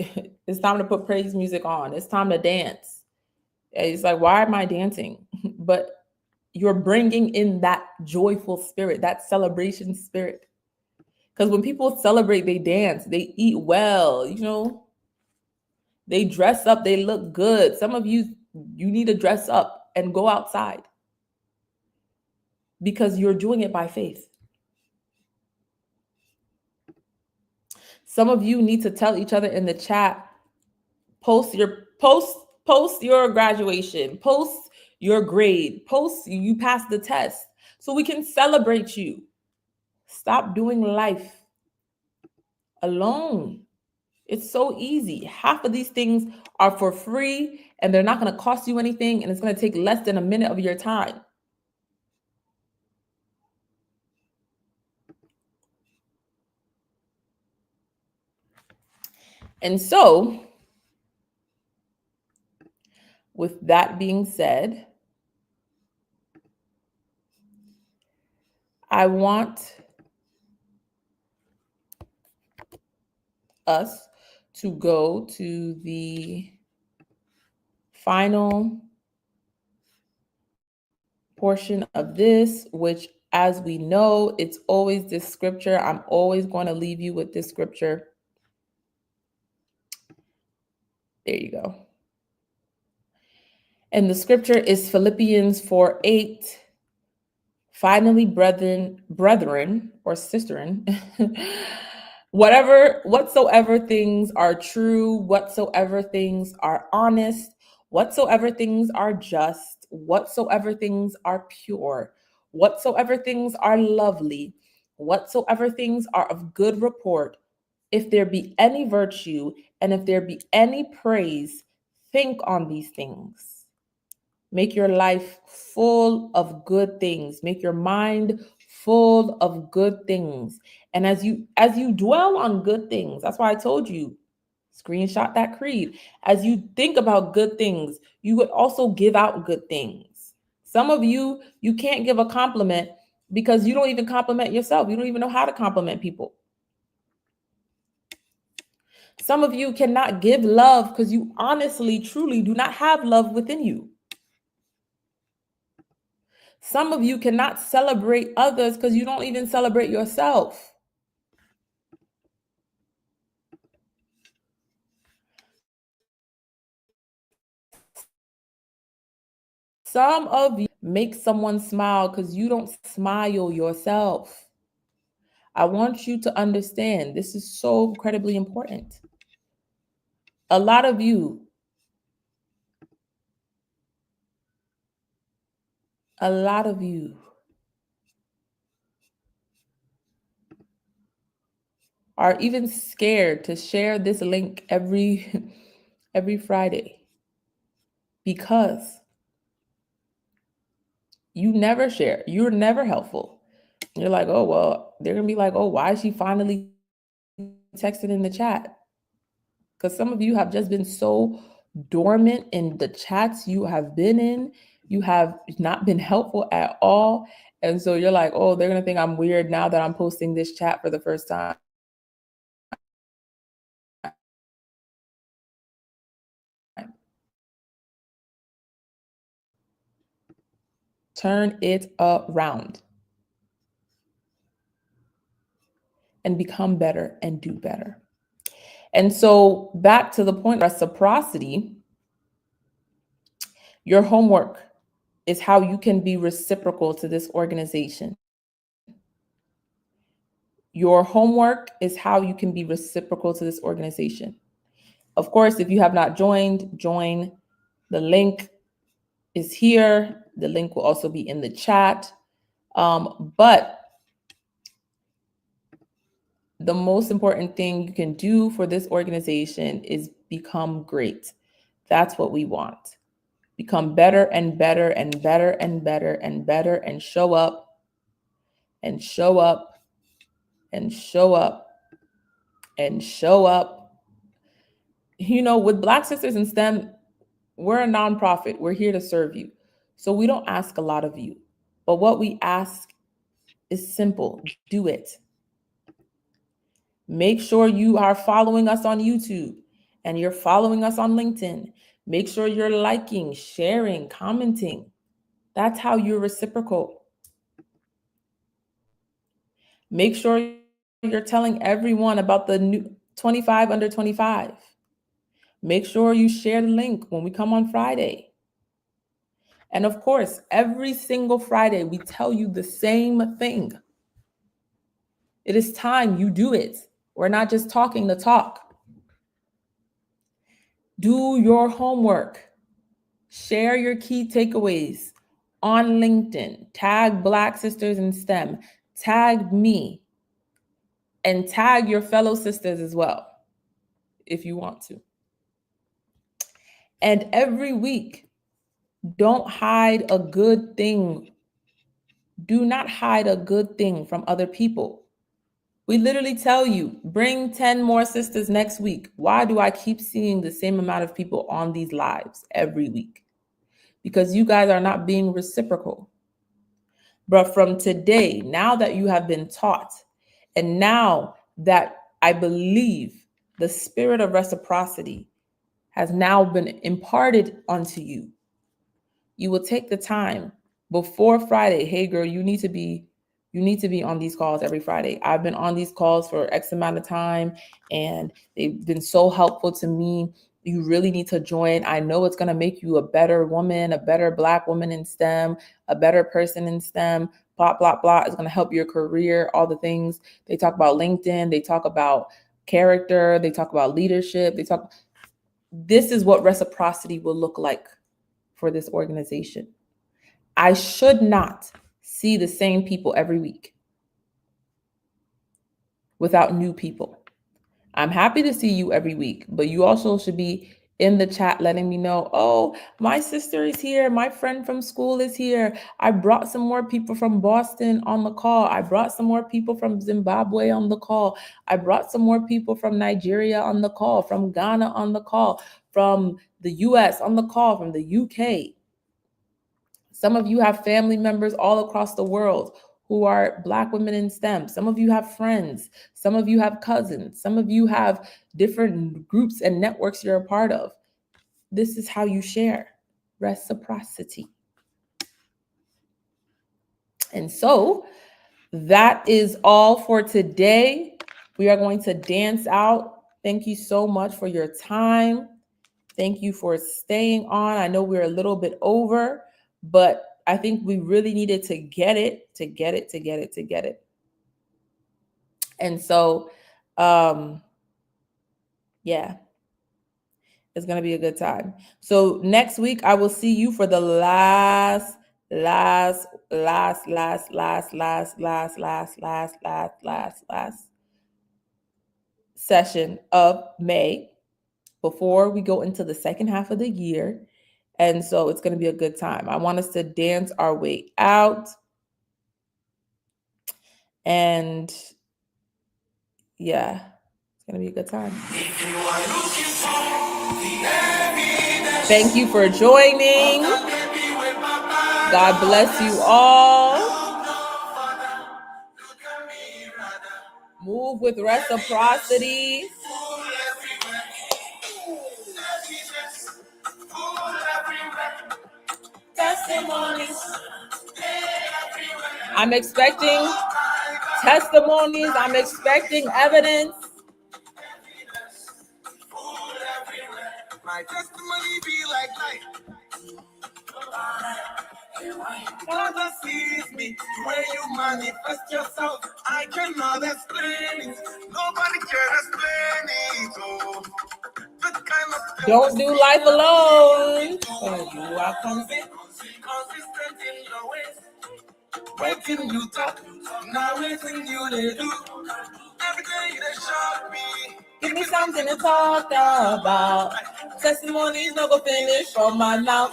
It's time to put praise music on. It's time to dance. It's like, why am I dancing? But you're bringing in that joyful spirit, that celebration spirit. Because when people celebrate, they dance, they eat well, they dress up, they look good. Some of you need to dress up and go outside because you're doing it by faith. Some of you need to tell each other in the chat, post your graduation, post your grade, post you passed the test so we can celebrate you. Stop doing life alone. It's so easy. Half of these things are for free and they're not going to cost you anything, and it's going to take less than a minute of your time. And so, with that being said, I want us to go to the final portion of this, which, as we know, it's always this scripture. I'm always going to leave you with this scripture. There you go. And the scripture is Philippians 4:8. Finally, brethren or sisterin, whatsoever things are true, whatsoever things are honest, whatsoever things are just, whatsoever things are pure, whatsoever things are lovely, whatsoever things are of good report, if there be any virtue and if there be any praise, think on these things. Make your life full of good things. Make your mind full of good things. And as you dwell on good things, that's why I told you, screenshot that creed. As you think about good things, you would also give out good things. Some of you can't give a compliment because you don't even compliment yourself. You don't even know how to compliment people. Some of you cannot give love because you honestly, truly do not have love within you. Some of you cannot celebrate others because you don't even celebrate yourself. Some of you make someone smile because you don't smile yourself. I want you to understand this is so incredibly important. A lot of you are even scared to share this link every Friday because You never share. You're never helpful. You're like, oh, well, they're going to be like, oh, why is she finally texting in the chat? Because some of you have just been so dormant in the chats you have been in. You have not been helpful at all. And so you're like, oh, they're going to think I'm weird now that I'm posting this chat for the first time. Turn it around and become better and do better. And so back to the point, reciprocity, your homework is how you can be reciprocal to this organization. Your homework is how you can be reciprocal to this organization. Of course, if you have not joined, join. The link is here. The link will also be in the chat. But the most important thing you can do for this organization is become great. That's what we want. Become better and better and better and better and better, and show up and show up and show up and show up. You know, with Black Sisters in STEM, we're a nonprofit. We're here to serve you. So we don't ask a lot of you. But what we ask is simple. Do it. Make sure you are following us on YouTube and you're following us on LinkedIn. Make sure you're liking, sharing, commenting. That's how you're reciprocal. Make sure you're telling everyone about the new 25 under 25. Make sure you share the link when we come on Friday. And of course, every single Friday, we tell you the same thing. It is time you do it. We're not just talking the talk. Do your homework. Share your key takeaways on LinkedIn. Tag Black Sisters in STEM. Tag me. And tag your fellow sisters as well, if you want to. And every week, don't hide a good thing. Do not hide a good thing from other people. We literally tell you, bring 10 more sisters next week. Why do I keep seeing the same amount of people on these lives every week? Because you guys are not being reciprocal. But from today, now that you have been taught, and now that I believe the spirit of reciprocity has now been imparted onto you, you will take the time before Friday. Hey girl, you need to be on these calls every Friday. I've been on these calls for X amount of time and they've been so helpful to me. You really need to join. I know it's going to make you a better woman, a better Black woman in STEM, a better person in STEM, blah, blah, blah. It's going to help your career, all the things. They talk about LinkedIn. They talk about character. They talk about leadership. This is what reciprocity will look like for this organization. I should not see the same people every week without new people. I'm happy to see you every week, but you also should be in the chat letting me know, oh, my sister is here. My friend from school is here. I brought some more people from Boston on the call. I brought some more people from Zimbabwe on the call. I brought some more people from Nigeria on the call, from Ghana on the call, from the US on the call, from the UK. Some of you have family members all across the world who are Black women in STEM. Some of you have friends. Some of you have cousins. Some of you have different groups and networks you're a part of. This is how you share reciprocity. And so that is all for today. We are going to dance out. Thank you so much for your time. Thank you for staying on. I know we're a little bit over, but I think we really needed to get it. And so, yeah, it's going to be a good time. So next week, I will see you for the last session of May before we go into the second half of the year. And so it's going to be a good time. I want us to dance our way out. And yeah, it's going to be a good time. Thank you for joining. God bless you all. Move with reciprocity. Testimonies. I'm expecting testimonies. I'm expecting evidence. My testimony be like light. Father sees me where you manifest yourself. I cannot explain it. Nobody can explain it. Oh, the kind of don't do life alone. You are consistent in your ways. Waiting you talk, now waiting you they do. Every day they shock me. Give me something to talk about. Testimonies not go finish from my mouth.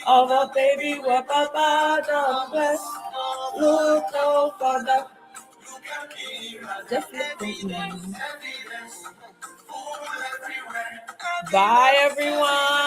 Of a baby, what Papa done bless. Look no further. Just look at me. Bye, everyone.